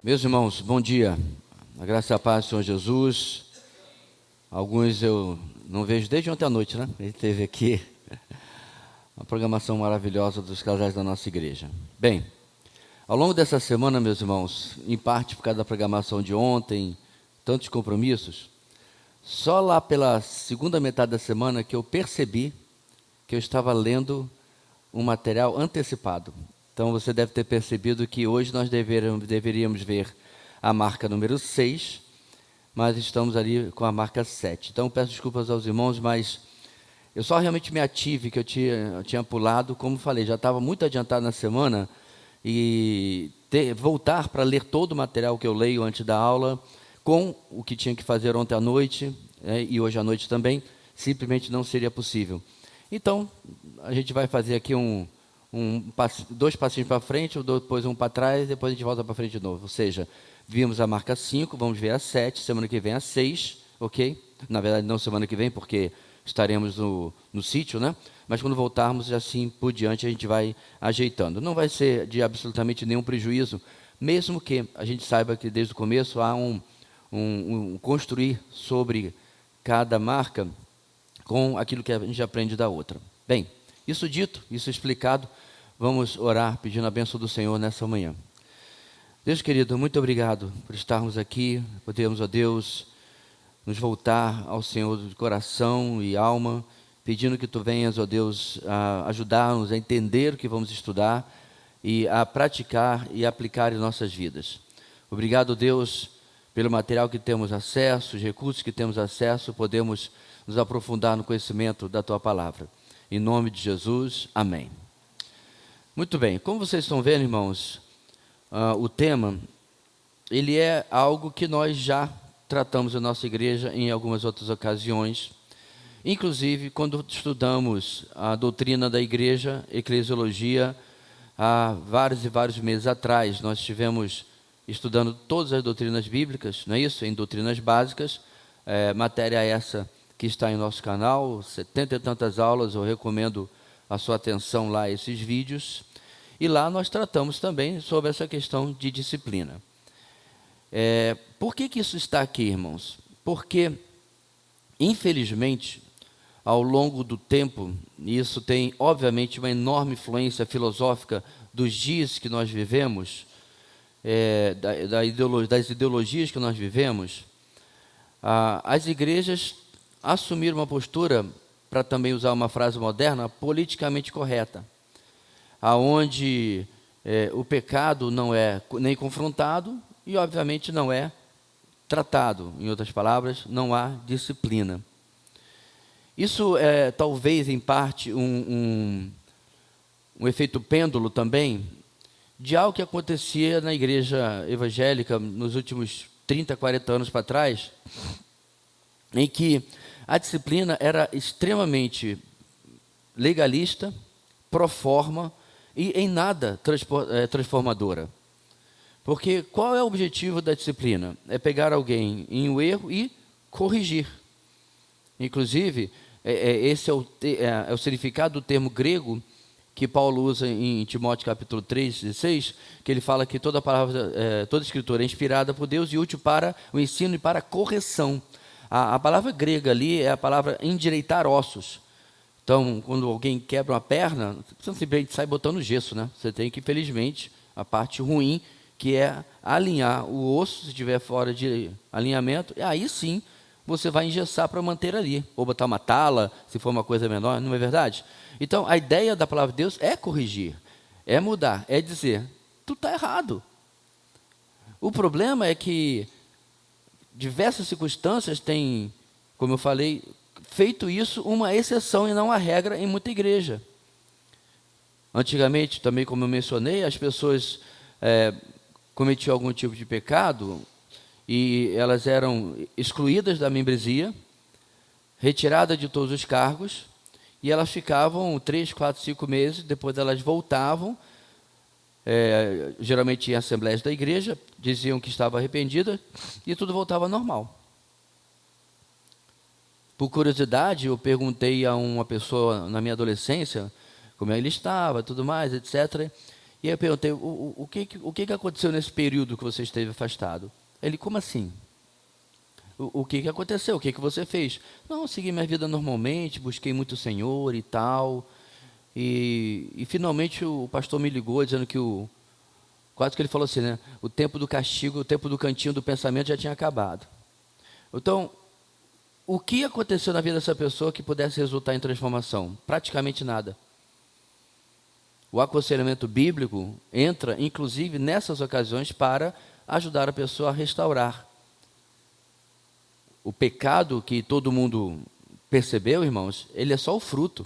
Meus irmãos, bom dia. A graça e a paz do Senhor Jesus. Alguns eu não vejo desde ontem à noite, né? Ele teve aqui uma programação maravilhosa dos casais da nossa igreja. Bem, ao longo dessa semana, meus irmãos, em parte por causa da programação de ontem, tantos compromissos, só lá pela segunda metade da semana que eu percebi que eu estava lendo um material antecipado. Então você deve ter percebido que hoje nós deveríamos ver a marca número 6, mas estamos ali com a marca 7. Então peço desculpas aos irmãos, mas eu só realmente me ative que eu tinha pulado, como falei, já estava muito adiantado na semana, e voltar para ler todo o material que eu leio antes da aula, com o que tinha que fazer ontem à noite, e hoje à noite também, simplesmente não seria possível. Então, a gente vai fazer aqui dois passinhos para frente, depois um para trás, depois a gente volta para frente de novo. Ou seja, vimos a marca 5, vamos ver a 7, semana que vem a 6, ok? Na verdade, não semana que vem, porque estaremos no sítio, né? Mas quando voltarmos, assim por diante, a gente vai ajeitando. Não vai ser de absolutamente nenhum prejuízo, mesmo que a gente saiba que desde o começo há um construir sobre cada marca com aquilo que a gente aprende da outra. Bem, isso dito, isso explicado, vamos orar pedindo a bênção do Senhor nessa manhã. Deus querido, muito obrigado por estarmos aqui, podemos, ó Deus, nos voltar ao Senhor de coração e alma, pedindo que Tu venhas, ó Deus, a ajudar-nos a entender o que vamos estudar e a praticar e aplicar em nossas vidas. Obrigado, Deus, pelo material que temos acesso, os recursos que temos acesso, podemos nos aprofundar no conhecimento da Tua palavra. Em nome de Jesus, amém. Muito bem, como vocês estão vendo, irmãos, o tema, ele é algo que nós já tratamos na nossa igreja em algumas outras ocasiões, inclusive quando estudamos a doutrina da igreja, eclesiologia, há vários e vários meses atrás. Nós estivemos estudando todas as doutrinas bíblicas, não é isso? Em doutrinas básicas, matéria essa que está em nosso canal, 70 e tantas aulas, eu recomendo a sua atenção lá a esses vídeos. E lá nós tratamos também sobre essa questão de disciplina. Por que isso está aqui, irmãos? Porque, infelizmente, ao longo do tempo, e isso tem, obviamente, uma enorme influência filosófica dos dias que nós vivemos, das ideologias que nós vivemos, as igrejas assumiram uma postura, para também usar uma frase moderna, politicamente correta, aonde o pecado não é nem confrontado e, obviamente, não é tratado. Em outras palavras, não há disciplina. Isso é, talvez, em parte, um efeito pêndulo também, de algo que acontecia na igreja evangélica nos últimos 30, 40 anos para trás, em que a disciplina era extremamente legalista, pro forma e em nada transformadora. Porque qual é o objetivo da disciplina? É pegar alguém em um erro e corrigir. Inclusive, esse é o significado do termo grego que Paulo usa em Timóteo capítulo 3, 16, que ele fala que toda toda escritura é inspirada por Deus e útil para o ensino e para a correção. A palavra grega ali é a palavra endireitar ossos. Então, quando alguém quebra uma perna, você não simplesmente sai botando gesso, né? Você tem que, infelizmente, a parte ruim, que é alinhar o osso, se estiver fora de alinhamento, e aí sim você vai engessar para manter ali, ou botar uma tala, se for uma coisa menor, não é verdade? Então, a ideia da palavra de Deus é corrigir, é mudar, é dizer, tu está errado. O problema é que diversas circunstâncias têm, como eu falei, feito isso uma exceção e não a regra em muita igreja. Antigamente, também como eu mencionei, as pessoas cometiam algum tipo de pecado e elas eram excluídas da membresia, retiradas de todos os cargos, e elas ficavam 3, 4, 5 meses, depois elas voltavam, geralmente em assembleias da igreja, diziam que estava arrependida, e tudo voltava ao normal. Por curiosidade, eu perguntei a uma pessoa na minha adolescência como ele estava, tudo mais, etc. E aí eu perguntei, o que aconteceu nesse período que você esteve afastado? Ele, como assim? O que aconteceu? O que você fez? Não, eu segui minha vida normalmente, busquei muito o Senhor e tal. E finalmente o pastor me ligou dizendo que quase que ele falou assim, né? O tempo do castigo, o tempo do cantinho do pensamento já tinha acabado. Então, o que aconteceu na vida dessa pessoa que pudesse resultar em transformação? Praticamente nada. O aconselhamento bíblico entra, inclusive, nessas ocasiões para ajudar a pessoa a restaurar. O pecado que todo mundo percebeu, irmãos, ele é só o fruto.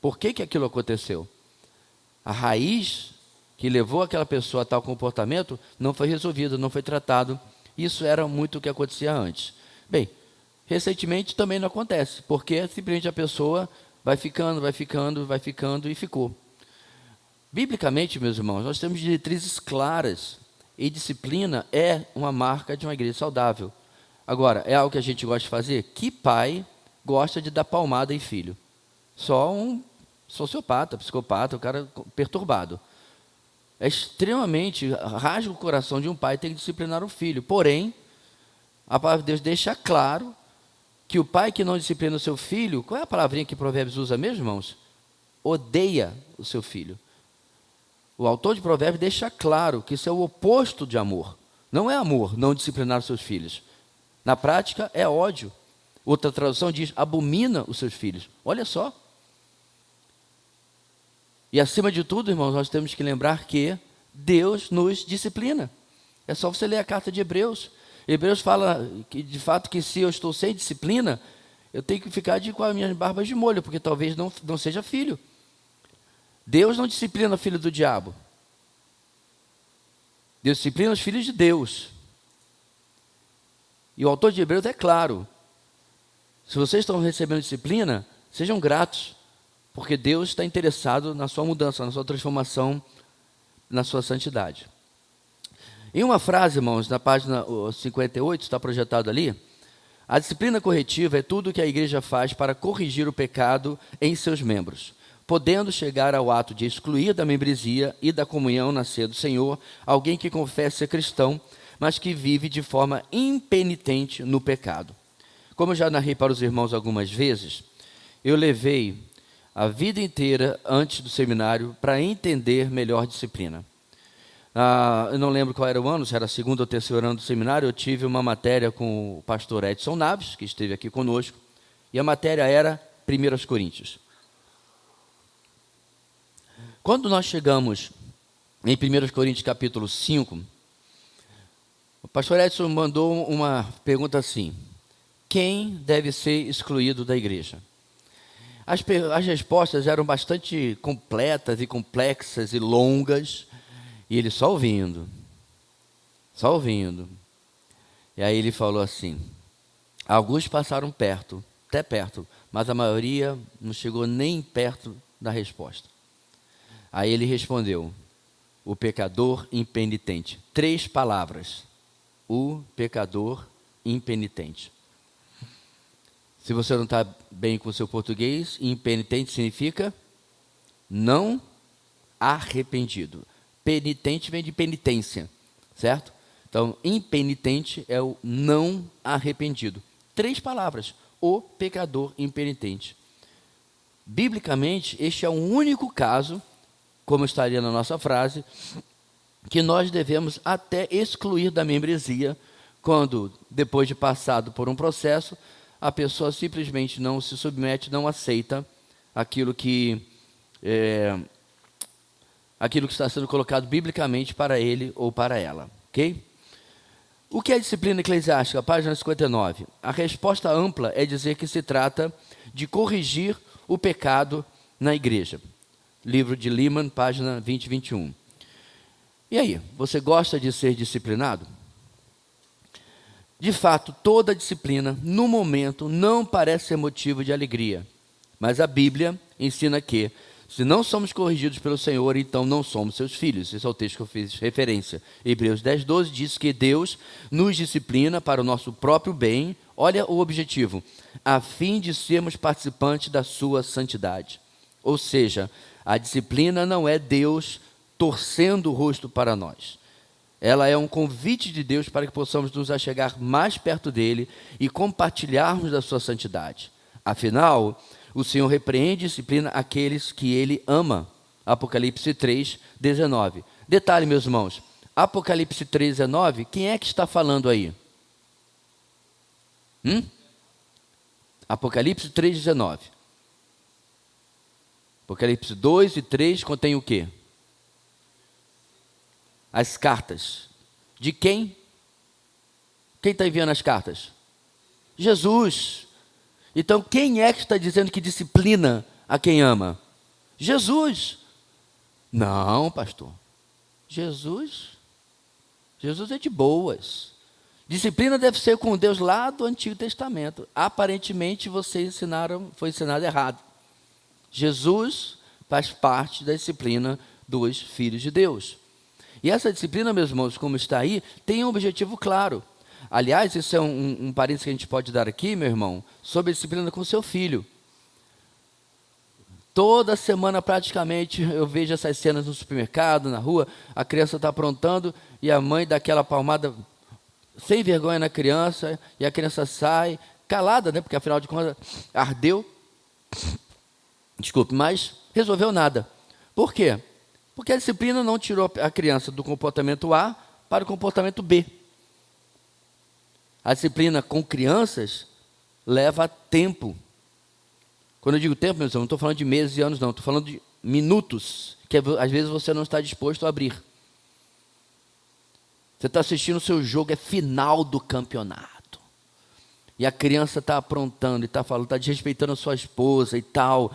Por que aquilo aconteceu? A raiz que levou aquela pessoa a tal comportamento não foi resolvida, não foi tratado. Isso era muito o que acontecia antes. Bem, recentemente também não acontece, porque simplesmente a pessoa vai ficando e ficou. Biblicamente, meus irmãos, nós temos diretrizes claras e disciplina é uma marca de uma igreja saudável. Agora, é algo que a gente gosta de fazer? Que pai gosta de dar palmada em filho? Só um sociopata, psicopata, um cara perturbado. É extremamente, rasga o coração de um pai ter que disciplinar o filho. Porém, a palavra de Deus deixa claro que o pai que não disciplina o seu filho, qual é a palavrinha que Provérbios usa mesmo, irmãos? Odeia o seu filho. O autor de Provérbios deixa claro que isso é o oposto de amor. Não é amor não disciplinar os seus filhos. Na prática, é ódio. Outra tradução diz, abomina os seus filhos. Olha só. E acima de tudo, irmãos, nós temos que lembrar que Deus nos disciplina. É só você ler a carta de Hebreus. Hebreus fala que, de fato, que se eu estou sem disciplina, eu tenho que ficar com as minhas barbas de molho, porque talvez não seja filho. Deus não disciplina o filho do diabo. Deus disciplina os filhos de Deus. E o autor de Hebreus é claro. Se vocês estão recebendo disciplina, sejam gratos, porque Deus está interessado na sua mudança, na sua transformação, na sua santidade. Em uma frase, irmãos, na página 58, está projetado ali, a disciplina corretiva é tudo o que a igreja faz para corrigir o pecado em seus membros, podendo chegar ao ato de excluir da membresia e da comunhão na ceia do Senhor alguém que confessa ser cristão, mas que vive de forma impenitente no pecado. Como eu já narrei para os irmãos algumas vezes, eu levei a vida inteira antes do seminário para entender melhor disciplina. Eu não lembro qual era o ano, se era segundo ou terceiro ano do seminário, eu tive uma matéria com o pastor Edson Naves, que esteve aqui conosco, e a matéria era 1 Coríntios. Quando nós chegamos em 1 Coríntios capítulo 5, o pastor Edson mandou uma pergunta assim: quem deve ser excluído da igreja? As respostas eram bastante completas e complexas e longas, e ele só ouvindo. E aí ele falou assim: alguns passaram perto, até perto, mas a maioria não chegou nem perto da resposta. Aí ele respondeu: o pecador impenitente. 3 palavras: o pecador impenitente. Se você não está bem com o seu português, impenitente significa não arrependido. Penitente vem de penitência, certo? Então, impenitente é o não arrependido. 3 palavras: o pecador impenitente. Biblicamente, este é o único caso, como estaria na nossa frase, que nós devemos até excluir da membresia, quando, depois de passado por um processo, a pessoa simplesmente não se submete, não aceita aquilo que está sendo colocado biblicamente para ele ou para ela, ok? O que é a disciplina eclesiástica? Página 59. A resposta ampla é dizer que se trata de corrigir o pecado na igreja. Livro de Lehman, página 20 e 21. E aí, você gosta de ser disciplinado? De fato, toda disciplina, no momento, não parece ser motivo de alegria. Mas a Bíblia ensina que, se não somos corrigidos pelo Senhor, então não somos seus filhos. Esse é o texto que eu fiz referência. Hebreus 10:12 diz que Deus nos disciplina para o nosso próprio bem. Olha o objetivo: a fim de sermos participantes da sua santidade. Ou seja, a disciplina não é Deus torcendo o rosto para nós. Ela é um convite de Deus para que possamos nos achegar mais perto dele e compartilharmos da sua santidade. Afinal, o Senhor repreende e disciplina aqueles que ele ama. Apocalipse 3, 19. Detalhe, meus irmãos, Apocalipse 3, 19, quem é que está falando aí? Apocalipse 3, 19. Apocalipse 2 e 3 contém o quê? As cartas. De quem? Quem está enviando as cartas? Jesus. Então, quem é que está dizendo que disciplina a quem ama? Jesus. Não, pastor. Jesus é de boas. Disciplina deve ser com Deus lá do Antigo Testamento. Aparentemente, foi ensinado errado. Jesus faz parte da disciplina dos filhos de Deus. E essa disciplina, meus irmãos, como está aí, tem um objetivo claro. Aliás, isso é um parênteses que a gente pode dar aqui, meu irmão, sobre a disciplina com seu filho. Toda semana, praticamente, eu vejo essas cenas no supermercado, na rua, a criança está aprontando e a mãe dá aquela palmada sem vergonha na criança, e a criança sai calada, né? Porque afinal de contas, ardeu. Desculpe, mas resolveu nada. Por quê? Porque a disciplina não tirou a criança do comportamento A para o comportamento B. A disciplina com crianças leva tempo. Quando eu digo tempo, meus irmãos, não estou falando de meses e anos, não. Estou falando de minutos, que às vezes você não está disposto a abrir. Você está assistindo o seu jogo, é final do campeonato. E a criança está aprontando, e está falando, está desrespeitando a sua esposa e tal.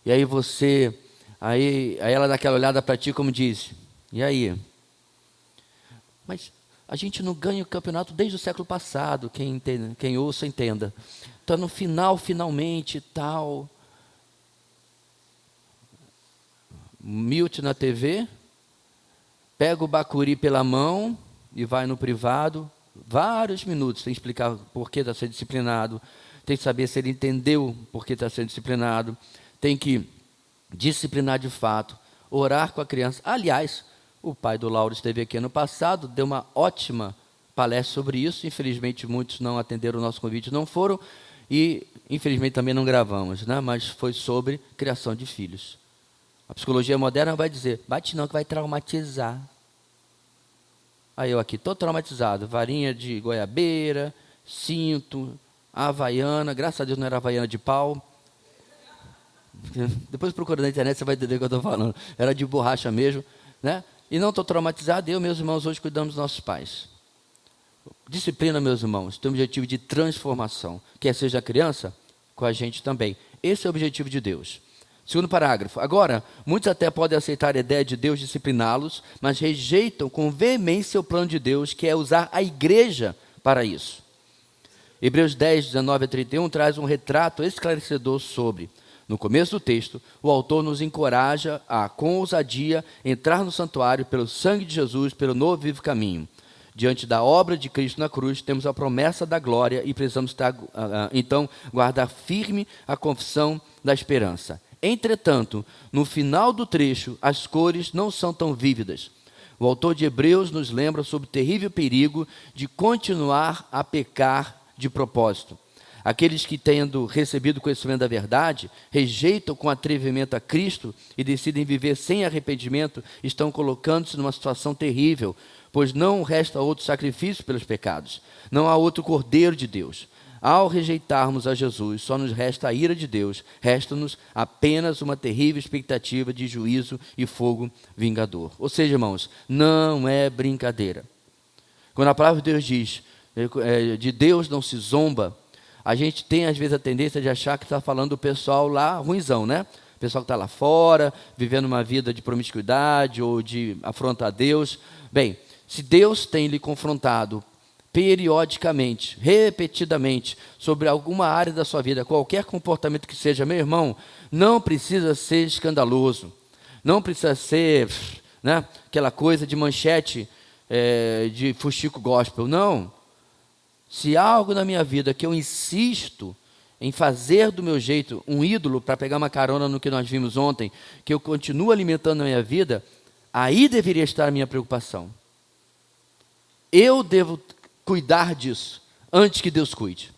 E aí você... Aí ela dá aquela olhada para ti como diz, e aí? Mas a gente não ganha o campeonato desde o século passado, quem ouça entenda. Está no final, finalmente e tal. Mute na TV, pega o bacuri pela mão e vai no privado, vários minutos, tem que explicar por que está sendo disciplinado, tem que saber se ele entendeu por que está sendo disciplinado, tem que disciplinar de fato, orar com a criança. Aliás, o pai do Lauro esteve aqui ano passado, deu uma ótima palestra sobre isso. Infelizmente, muitos não atenderam o nosso convite, não foram. E, infelizmente, também não gravamos, né? Mas foi sobre criação de filhos. A psicologia moderna vai dizer, bate não, que vai traumatizar. Aí eu aqui, estou traumatizado. Varinha de goiabeira, cinto, havaiana. Graças a Deus não era havaiana de pau. Depois procura na internet, você vai entender o que eu estou falando. Era de borracha mesmo, né? E não estou traumatizado, eu e meus irmãos hoje cuidamos dos nossos pais. Disciplina, meus irmãos, tem o objetivo de transformação. Quer seja criança, com a gente também. Esse é o objetivo de Deus. Segundo parágrafo. Agora, muitos até podem aceitar a ideia de Deus discipliná-los, mas rejeitam com veemência o plano de Deus, que é usar a igreja para isso. Hebreus 10, 19 a 31 traz um retrato esclarecedor sobre... No começo do texto, o autor nos encoraja a, com ousadia, entrar no santuário pelo sangue de Jesus, pelo novo e vivo caminho. Diante da obra de Cristo na cruz, temos a promessa da glória e precisamos então guardar firme a confissão da esperança. Entretanto, no final do trecho, as cores não são tão vívidas. O autor de Hebreus nos lembra sobre o terrível perigo de continuar a pecar de propósito. Aqueles que, tendo recebido o conhecimento da verdade, rejeitam com atrevimento a Cristo e decidem viver sem arrependimento, estão colocando-se numa situação terrível, pois não resta outro sacrifício pelos pecados, não há outro Cordeiro de Deus. Ao rejeitarmos a Jesus, só nos resta a ira de Deus, resta-nos apenas uma terrível expectativa de juízo e fogo vingador. Ou seja, irmãos, não é brincadeira. Quando a palavra de Deus diz, de Deus não se zomba, a gente tem, às vezes, a tendência de achar que está falando do pessoal lá ruinzão, né? O pessoal que está lá fora, vivendo uma vida de promiscuidade ou de afronta a Deus. Bem, se Deus tem lhe confrontado periodicamente, repetidamente, sobre alguma área da sua vida, qualquer comportamento que seja, meu irmão, não precisa ser escandaloso. Não precisa ser, né, aquela coisa de manchete de fuxico gospel. Não. Se há algo na minha vida que eu insisto em fazer do meu jeito um ídolo, para pegar uma carona no que nós vimos ontem, que eu continuo alimentando na minha vida, Aí deveria estar a minha preocupação. Eu devo cuidar disso antes que Deus cuide.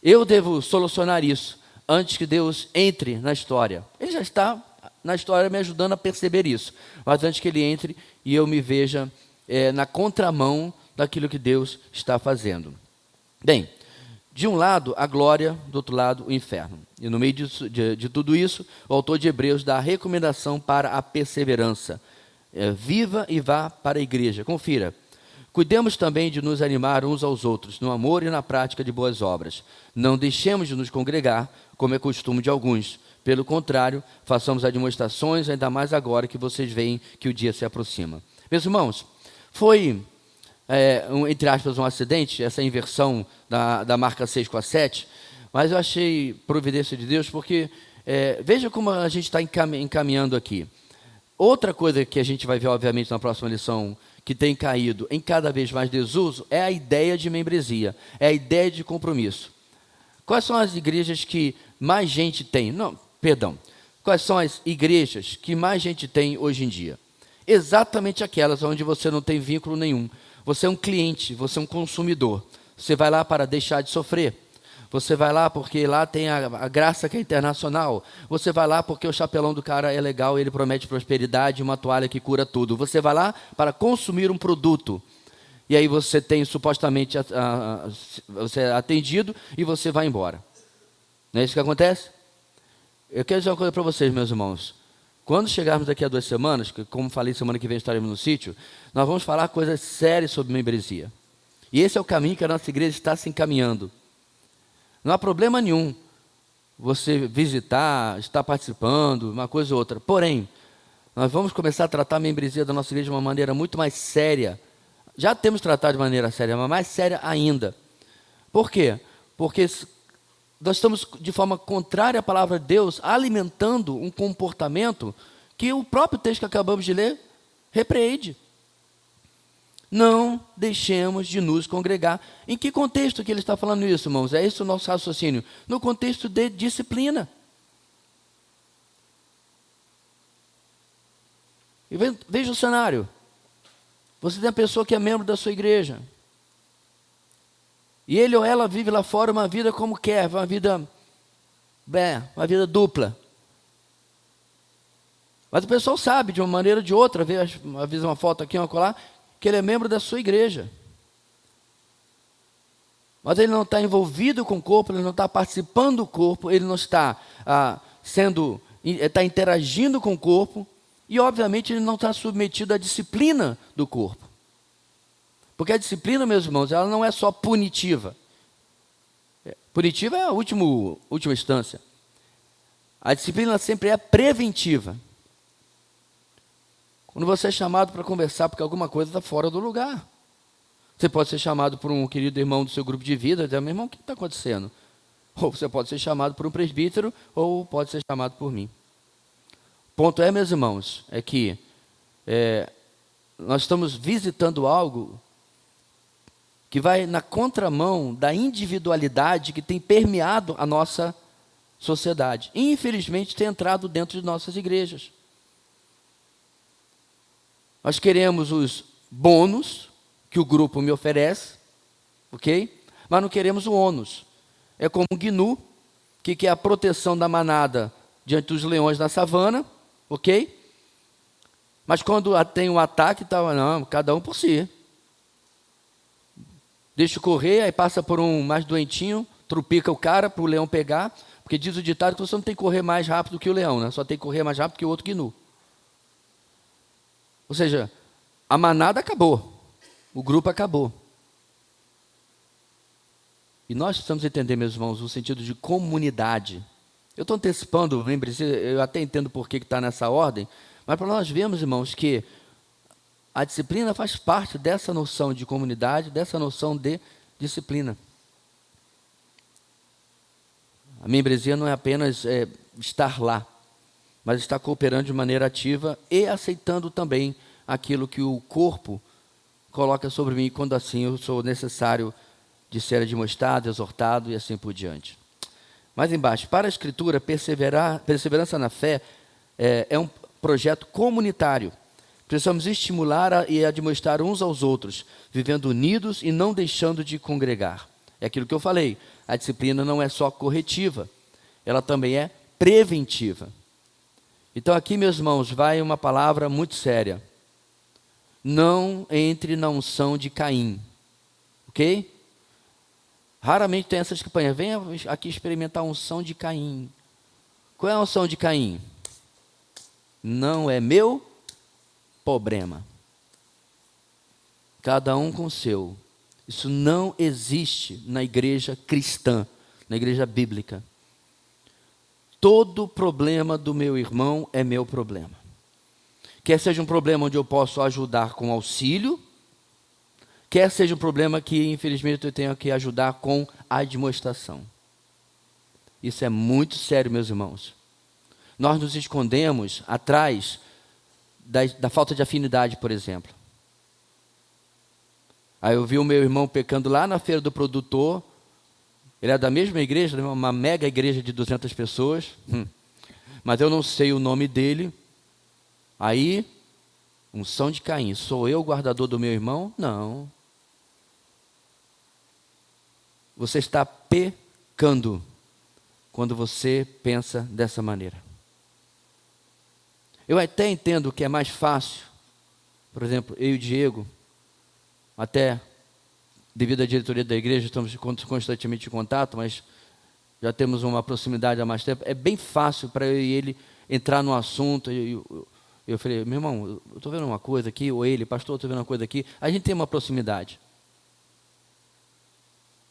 Eu devo solucionar isso antes que Deus entre na história. Ele já está na história me ajudando a perceber isso. Mas antes que ele entre e eu me veja na contramão daquilo que Deus está fazendo. Bem, de um lado a glória, do outro lado o inferno. E no meio de tudo isso, o autor de Hebreus dá a recomendação para a perseverança. Viva e vá para a igreja. Confira. Cuidemos também de nos animar uns aos outros, no amor e na prática de boas obras. Não deixemos de nos congregar, como é costume de alguns. Pelo contrário, façamos admoestações, ainda mais agora que vocês veem que o dia se aproxima. Meus irmãos, foi, entre aspas, um acidente, essa inversão da marca 6 com a 7, mas eu achei providência de Deus, porque veja como a gente está encaminhando aqui. Outra coisa que a gente vai ver, obviamente, na próxima lição, que tem caído em cada vez mais desuso, é a ideia de membresia, é a ideia de compromisso. Quais são as igrejas que mais gente tem? Quais são as igrejas que mais gente tem hoje em dia? Exatamente aquelas onde você não tem vínculo nenhum. Você é um cliente, você é um consumidor. Você vai lá para deixar de sofrer. Você vai lá porque lá tem a graça que é internacional. Você vai lá porque o chapelão do cara é legal, ele promete prosperidade e uma toalha que cura tudo. Você vai lá para consumir um produto. E aí você tem supostamente você é atendido e você vai embora. Não é isso que acontece? Eu quero dizer uma coisa para vocês, meus irmãos. Quando chegarmos daqui a 2 semanas, que como falei, semana que vem estaremos no sítio, nós vamos falar coisas sérias sobre membresia. E esse é o caminho que a nossa igreja está se encaminhando. Não há problema nenhum você visitar, estar participando, uma coisa ou outra. Porém, nós vamos começar a tratar a membresia da nossa igreja de uma maneira muito mais séria. Já temos tratado de maneira séria, mas mais séria ainda. Por quê? Porque nós estamos, de forma contrária à palavra de Deus, alimentando um comportamento que o próprio texto que acabamos de ler repreende. Não deixemos de nos congregar. Em que contexto que ele está falando isso, irmãos? É esse o nosso raciocínio. No contexto de disciplina. E veja o cenário. Você tem a pessoa que é membro da sua igreja. E ele ou ela vive lá fora uma vida como quer, uma vida dupla. Mas o pessoal sabe, de uma maneira ou de outra, avisa uma foto aqui, uma colar, que ele é membro da sua igreja. Mas ele não está envolvido com o corpo, ele não está participando do corpo, ele não está está interagindo com o corpo, e obviamente ele não está submetido à disciplina do corpo. Porque a disciplina, meus irmãos, ela não é só punitiva. Punitiva é a última instância. A disciplina sempre é preventiva. Quando você é chamado para conversar porque alguma coisa está fora do lugar. Você pode ser chamado por um querido irmão do seu grupo de vida, dizer, meu irmão, o que está acontecendo? Ou você pode ser chamado por um presbítero, ou pode ser chamado por mim. O ponto é, meus irmãos, é que nós estamos visitando algo que vai na contramão da individualidade que tem permeado a nossa sociedade. E, infelizmente, tem entrado dentro de nossas igrejas. Nós queremos os bônus que o grupo me oferece, ok? Mas não queremos o ônus. É como o GNU, que quer a proteção da manada diante dos leões na savana, ok? Mas quando tem um ataque, não, cada um por si. Deixa correr, aí passa por um mais doentinho, trupica o cara para o leão pegar, porque diz o ditado que você não tem que correr mais rápido que o leão, né? Só tem que correr mais rápido que o outro GNU. Ou seja, a manada acabou, o grupo acabou. E nós precisamos entender, meus irmãos, o sentido de comunidade. Eu estou antecipando, lembre-se, eu até entendo por que está nessa ordem, mas para nós vermos, irmãos, que a disciplina faz parte dessa noção de comunidade, dessa noção de disciplina. A membresia não é apenas estar lá, mas estar cooperando de maneira ativa e aceitando também aquilo que o corpo coloca sobre mim, quando assim eu sou necessário de ser admoestado, exortado e assim por diante. Mais embaixo, para a Escritura, perseverança na fé é um projeto comunitário. Precisamos estimular e admoestar uns aos outros, vivendo unidos e não deixando de congregar. É aquilo que eu falei, a disciplina não é só corretiva, ela também é preventiva. Então aqui, meus irmãos, vai uma palavra muito séria. Não entre na unção de Caim, ok? Raramente tem essas campanhas, venha aqui experimentar a unção de Caim. Qual é a unção de Caim? Não é meu problema. Cada um com o seu. Isso não existe na igreja cristã, na igreja bíblica. Todo problema do meu irmão é meu problema. Quer seja um problema onde eu posso ajudar com auxílio, quer seja um problema que, infelizmente, eu tenho que ajudar com admoestação. Isso é muito sério, meus irmãos. Nós nos escondemos atrás da falta de afinidade, por exemplo. Aí eu vi o meu irmão pecando lá na feira do produtor. Ele é da mesma igreja, uma mega igreja de 200 pessoas. Mas eu não sei o nome dele. Aí, unção de Caim. Sou eu o guardador do meu irmão? Não. Você está pecando quando você pensa dessa maneira. Eu até entendo que é mais fácil, por exemplo, eu e o Diego, até devido à diretoria da igreja, estamos constantemente em contato, mas já temos uma proximidade há mais tempo. É bem fácil para eu e ele entrar no assunto. Eu falei, meu irmão, eu estou vendo uma coisa aqui, ou ele, pastor, eu estou vendo uma coisa aqui. A gente tem uma proximidade.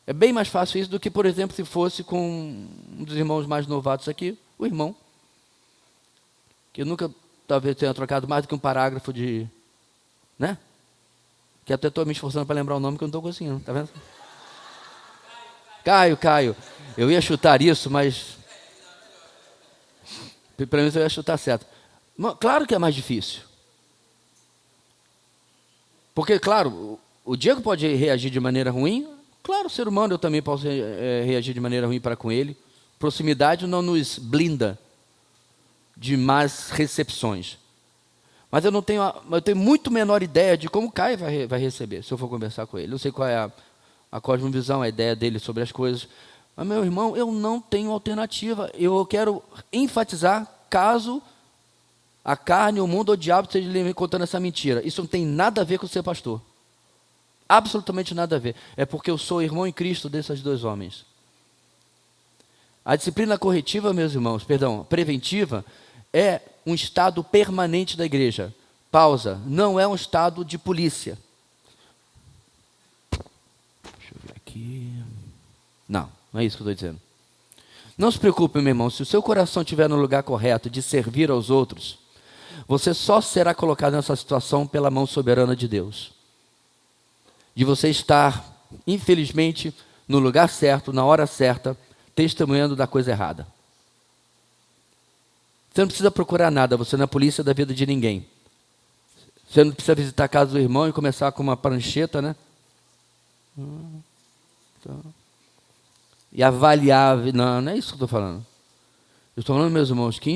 É bem mais fácil isso do que, por exemplo, se fosse com um dos irmãos mais novatos aqui, o irmão, que eu nunca, talvez, tenha trocado mais do que um parágrafo de, né? Que até estou me esforçando para lembrar o nome que eu não estou conseguindo, tá vendo? Caio. Eu ia chutar isso, mas pelo menos eu ia chutar certo. Claro que é mais difícil. Porque, claro, o Diego pode reagir de maneira ruim. Claro, ser humano, eu também posso reagir de maneira ruim para com ele. Proximidade não nos blinda de más recepções. Mas eu tenho muito menor ideia de como o Caio vai receber, se eu for conversar com ele. Eu sei qual é a cosmovisão, a ideia dele sobre as coisas. Mas, meu irmão, eu não tenho alternativa. Eu quero enfatizar, caso a carne, o mundo ou o diabo esteja me contando essa mentira. Isso não tem nada a ver com ser pastor. Absolutamente nada a ver. É porque eu sou irmão em Cristo desses dois homens. A disciplina corretiva, meus irmãos, preventiva, é um estado permanente da igreja. Pausa. Não é um estado de polícia. Deixa eu ver aqui. Não é isso que eu estou dizendo. Não se preocupe, meu irmão, se o seu coração estiver no lugar correto de servir aos outros, você só será colocado nessa situação pela mão soberana de Deus. De você estar, infelizmente, no lugar certo, na hora certa, testemunhando da coisa errada. Você não precisa procurar nada, você não é polícia da vida de ninguém. Você não precisa visitar a casa do irmão e começar com uma prancheta, né? E avaliar. Não é isso que eu estou falando. Eu estou falando, meus irmãos, que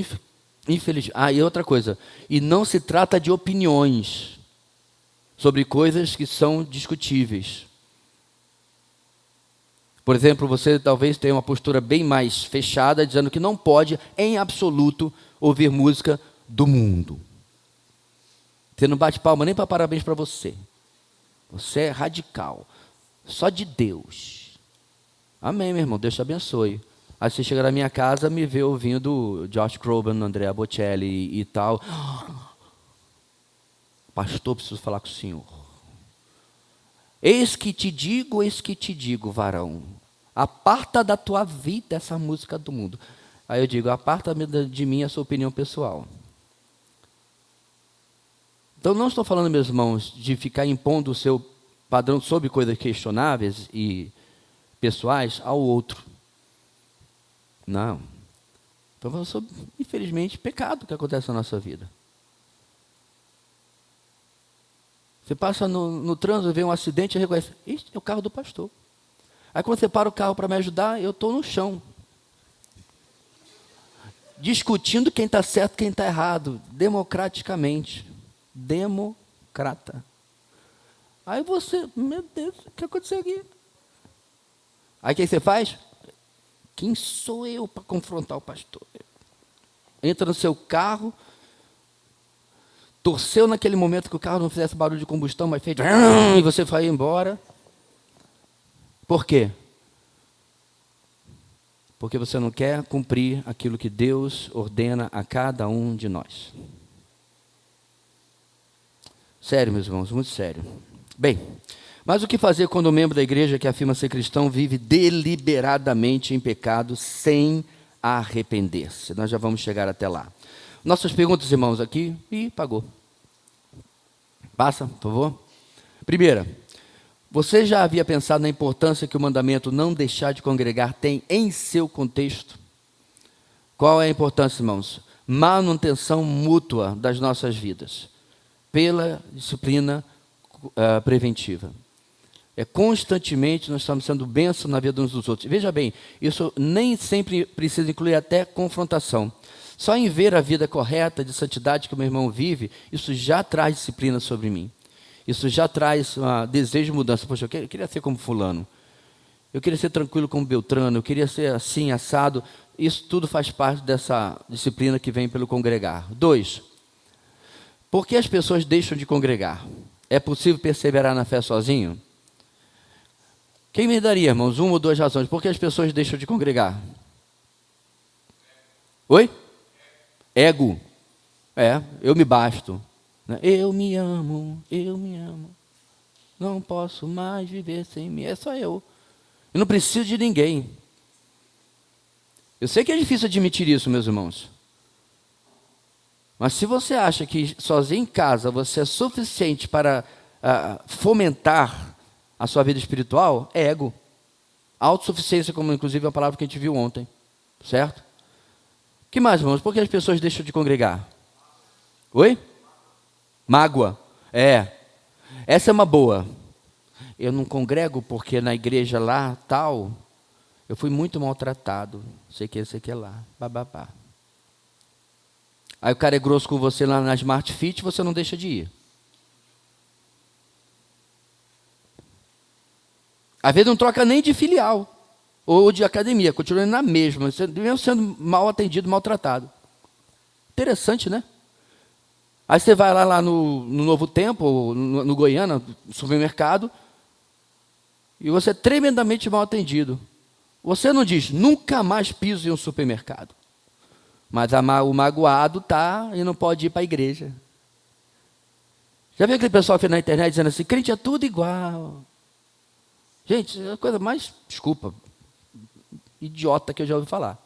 infelizmente. E outra coisa. E não se trata de opiniões sobre coisas que são discutíveis. Por exemplo, você talvez tenha uma postura bem mais fechada, dizendo que não pode, em absoluto, ouvir música do mundo. Você não bate palma nem para parabéns para você. Você é radical. Só de Deus. Amém, meu irmão. Deus te abençoe. Aí você chega na minha casa, me vê ouvindo Josh Groban, Andrea Bocelli e tal. Pastor, preciso falar com o senhor. Eis que te digo, varão. Aparta da tua vida essa música do mundo. Aí eu digo, aparta de mim a sua opinião pessoal. Então não estou falando, meus irmãos, de ficar impondo o seu padrão sobre coisas questionáveis e pessoais ao outro. Não. Estou falando sobre, infelizmente, pecado que acontece na nossa vida. Você passa no trânsito, vê um acidente e reconhece, isso é o carro do pastor. Aí quando você para o carro para me ajudar, eu estou no chão. Discutindo quem está certo e quem está errado, democraticamente. democrata. Aí você, meu Deus, o que aconteceu aqui? Aí o que você faz? Quem sou eu para confrontar o pastor? Entra no seu carro, torceu naquele momento que o carro não fizesse barulho de combustão, mas fez e você foi embora. Por quê? Porque você não quer cumprir aquilo que Deus ordena a cada um de nós. Sério, meus irmãos, muito sério. Bem, mas o que fazer quando um membro da igreja que afirma ser cristão vive deliberadamente em pecado sem arrepender-se? Nós já vamos chegar até lá. Nossas perguntas, irmãos, aqui. Ih, pagou. Passa, por favor. Primeira, você já havia pensado na importância que o mandamento não deixar de congregar tem em seu contexto? Qual é a importância, irmãos? Manutenção mútua das nossas vidas, pela disciplina preventiva. Constantemente nós estamos sendo bênção na vida uns dos outros. Veja bem, isso nem sempre precisa incluir até confrontação. Só em ver a vida correta de santidade que o meu irmão vive, isso já traz disciplina sobre mim. Isso já traz desejo de mudança. Poxa, eu queria ser como fulano. Eu queria ser tranquilo como Beltrano. Eu queria ser assim, assado. Isso tudo faz parte dessa disciplina que vem pelo congregar. 2. Por que as pessoas deixam de congregar? É possível perseverar na fé sozinho? Quem me daria, irmãos, 1 ou 2 razões? Por que as pessoas deixam de congregar? Oi? Ego. Eu me basto. Eu me amo, não posso mais viver sem mim, é só eu não preciso de ninguém. Eu sei que é difícil admitir isso, meus irmãos, mas se você acha que sozinho em casa você é suficiente para fomentar a sua vida espiritual, é ego. Autossuficiência, como inclusive é a palavra que a gente viu ontem, certo? O que mais, irmãos? Por que as pessoas deixam de congregar? Oi? Mágoa. Essa é uma boa. Eu não congrego porque na igreja lá, tal, eu fui muito maltratado. Sei que lá. Bababá. Aí o cara é grosso com você lá na Smart Fit, você não deixa de ir. Às vezes não troca nem de filial ou de academia, continua na mesma, mesmo sendo mal atendido, maltratado. Interessante, né? Aí você vai lá no Novo Tempo, no Goiânia, no supermercado, e você é tremendamente mal atendido. Você não diz, nunca mais piso em um supermercado. Mas o magoado está e não pode ir para a igreja. Já viu aquele pessoal que na internet dizendo assim, crente é tudo igual. Gente, é a coisa mais, desculpa, idiota que eu já ouvi falar.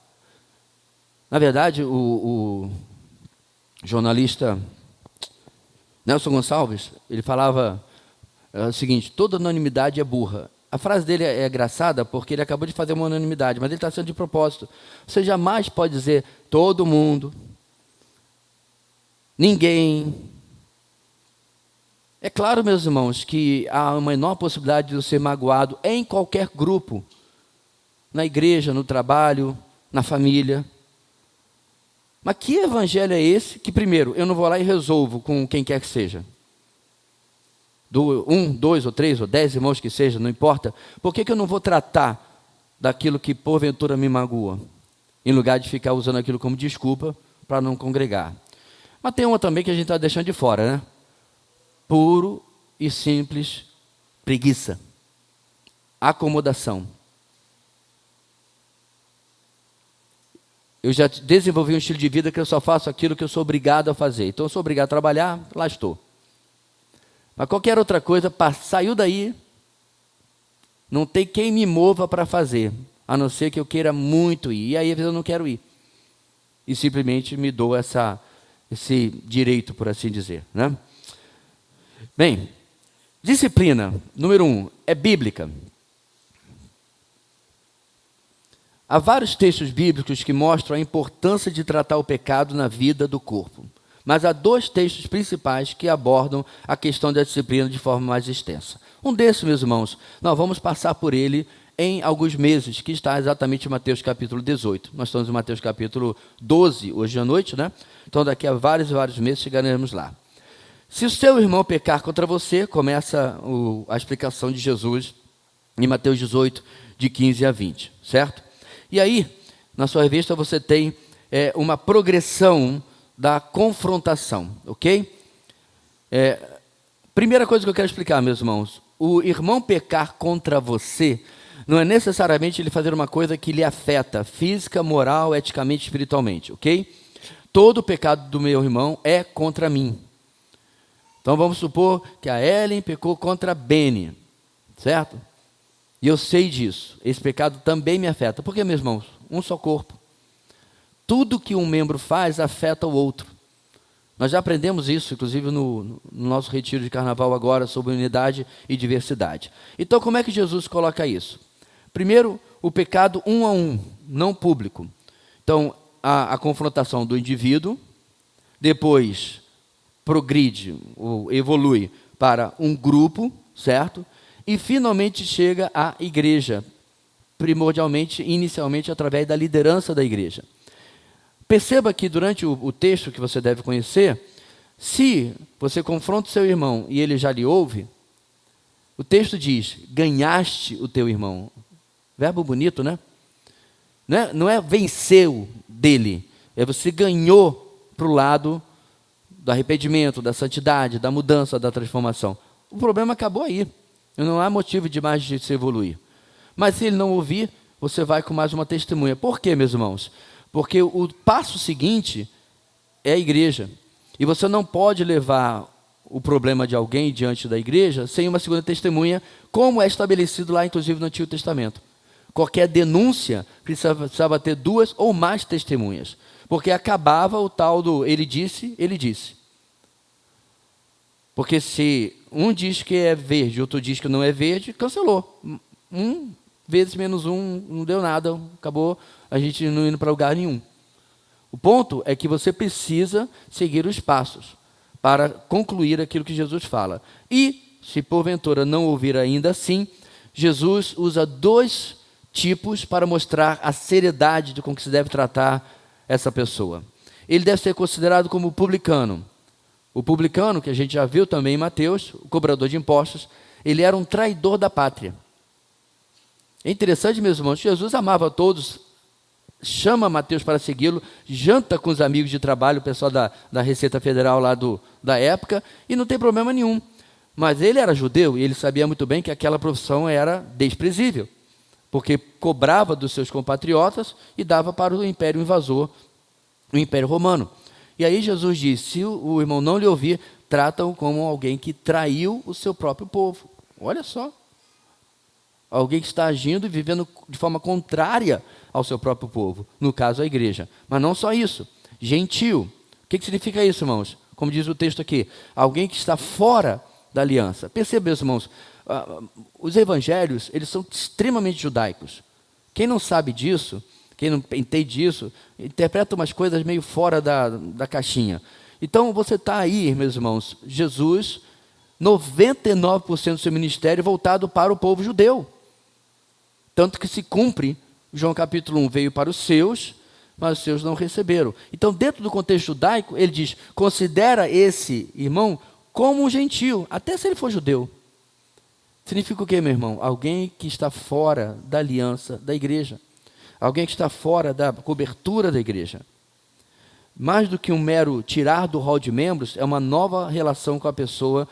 Na verdade, o jornalista Nelson Gonçalves, ele falava o seguinte, toda unanimidade é burra. A frase dele é engraçada porque ele acabou de fazer uma unanimidade, mas ele está sendo de propósito. Você jamais pode dizer todo mundo, ninguém. É claro, meus irmãos, que há uma enorme possibilidade de eu ser magoado em qualquer grupo, na igreja, no trabalho, na família. Mas que evangelho é esse que, primeiro, eu não vou lá e resolvo com quem quer que seja? 1, 2 ou 3 ou 10 irmãos que seja, não importa. Por que eu não vou tratar daquilo que porventura me magoa, em lugar de ficar usando aquilo como desculpa para não congregar? Mas tem uma também que a gente está deixando de fora, né? Puro e simples preguiça, acomodação. Eu já desenvolvi um estilo de vida que eu só faço aquilo que eu sou obrigado a fazer. Então eu sou obrigado a trabalhar, lá estou. Mas qualquer outra coisa, saiu daí, não tem quem me mova para fazer, a não ser que eu queira muito ir. E aí às vezes eu não quero ir. E simplesmente me dou esse direito, por assim dizer, né? Bem, disciplina, número 1, é bíblica. Há vários textos bíblicos que mostram a importância de tratar o pecado na vida do corpo. Mas há 2 textos principais que abordam a questão da disciplina de forma mais extensa. Um desses, meus irmãos, nós vamos passar por ele em alguns meses, que está exatamente em Mateus capítulo 18. Nós estamos em Mateus capítulo 12, hoje à noite, né? Então daqui a vários e vários meses chegaremos lá. Se o seu irmão pecar contra você, começa a explicação de Jesus em Mateus 18, de 15 a 20, certo? E aí, na sua revista, você tem uma progressão da confrontação, ok? Primeira coisa que eu quero explicar, meus irmãos, o irmão pecar contra você não é necessariamente ele fazer uma coisa que lhe afeta física, moral, eticamente, espiritualmente, ok? Todo pecado do meu irmão é contra mim. Então vamos supor que a Ellen pecou contra a Beni, certo? E eu sei disso, esse pecado também me afeta. Por quê, meus irmãos? Um só corpo. Tudo que um membro faz afeta o outro. Nós já aprendemos isso, inclusive no nosso retiro de carnaval agora, sobre unidade e diversidade. Então como é que Jesus coloca isso? Primeiro, o pecado um a um, não público. Então, a confrontação do indivíduo, depois progride, ou evolui para um grupo, certo? E finalmente chega à igreja, primordialmente, inicialmente, através da liderança da igreja. Perceba que durante o texto que você deve conhecer, se você confronta o seu irmão e ele já lhe ouve, o texto diz, ganhaste o teu irmão. Verbo bonito, né? Não é venceu dele, é você ganhou para o lado do arrependimento, da santidade, da mudança, da transformação. O problema acabou aí. Não há motivo de mais de se evoluir. Mas se ele não ouvir, você vai com mais uma testemunha. Por quê, meus irmãos? Porque o passo seguinte é a igreja. E você não pode levar o problema de alguém diante da igreja sem uma segunda testemunha, como é estabelecido lá, inclusive, no Antigo Testamento. Qualquer denúncia precisava ter 2 ou mais testemunhas. Porque acabava o tal do ele disse, ele disse. Porque se um diz que é verde, outro diz que não é verde, cancelou. 1 vezes menos 1 não deu nada, acabou a gente não indo para lugar nenhum. O ponto é que você precisa seguir os passos para concluir aquilo que Jesus fala. E, se porventura não ouvir ainda assim, Jesus usa 2 tipos para mostrar a seriedade com que se deve tratar essa pessoa. Ele deve ser considerado como publicano. O publicano, que a gente já viu também em Mateus, o cobrador de impostos, ele era um traidor da pátria. É interessante, meus irmãos, Jesus amava a todos, chama Mateus para segui-lo, janta com os amigos de trabalho, o pessoal da Receita Federal lá da época, e não tem problema nenhum. Mas ele era judeu e ele sabia muito bem que aquela profissão era desprezível, porque cobrava dos seus compatriotas e dava para o império invasor, o império romano. E aí Jesus diz, se o irmão não lhe ouvir, trata-o como alguém que traiu o seu próprio povo. Olha só. Alguém que está agindo e vivendo de forma contrária ao seu próprio povo. No caso, a igreja. Mas não só isso. Gentil. O que significa isso, irmãos? Como diz o texto aqui. Alguém que está fora da aliança. Perceba, meus irmãos. Os evangelhos, eles são extremamente judaicos. Quem não sabe disso, quem não entende isso, interpreta umas coisas meio fora da caixinha. Então, você está aí, meus irmãos, Jesus, 99% do seu ministério voltado para o povo judeu. Tanto que se cumpre, João capítulo 1, veio para os seus, mas os seus não receberam. Então, dentro do contexto judaico, ele diz, considera esse irmão como um gentio, até se ele for judeu. Significa o quê, meu irmão? Alguém que está fora da aliança da igreja. Alguém que está fora da cobertura da igreja. Mais do que um mero tirar do hall de membros, é uma nova relação com a pessoa,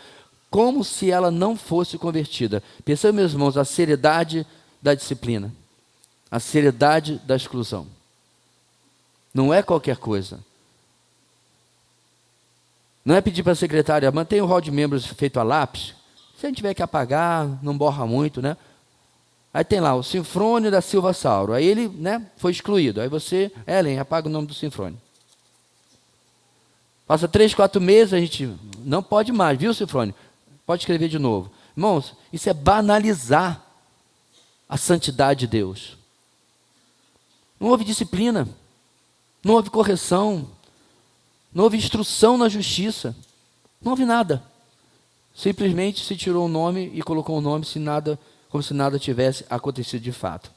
como se ela não fosse convertida. Perceba, meus irmãos, a seriedade da disciplina, a seriedade da exclusão. Não é qualquer coisa. Não é pedir para a secretária, mantenha o hall de membros feito a lápis. Se a gente tiver que apagar, não borra muito, né? Aí tem lá o Sinfrônio da Silva Sauro. Aí ele, né, foi excluído. Aí você, Ellen, apaga o nome do Sinfrônio. Passa 3, 4 meses, a gente não pode mais, viu, Sinfrônio? Pode escrever de novo. Irmãos, isso é banalizar a santidade de Deus. Não houve disciplina, não houve correção, não houve instrução na justiça, não houve nada. Simplesmente se tirou o nome e colocou o nome como se nada tivesse acontecido de fato.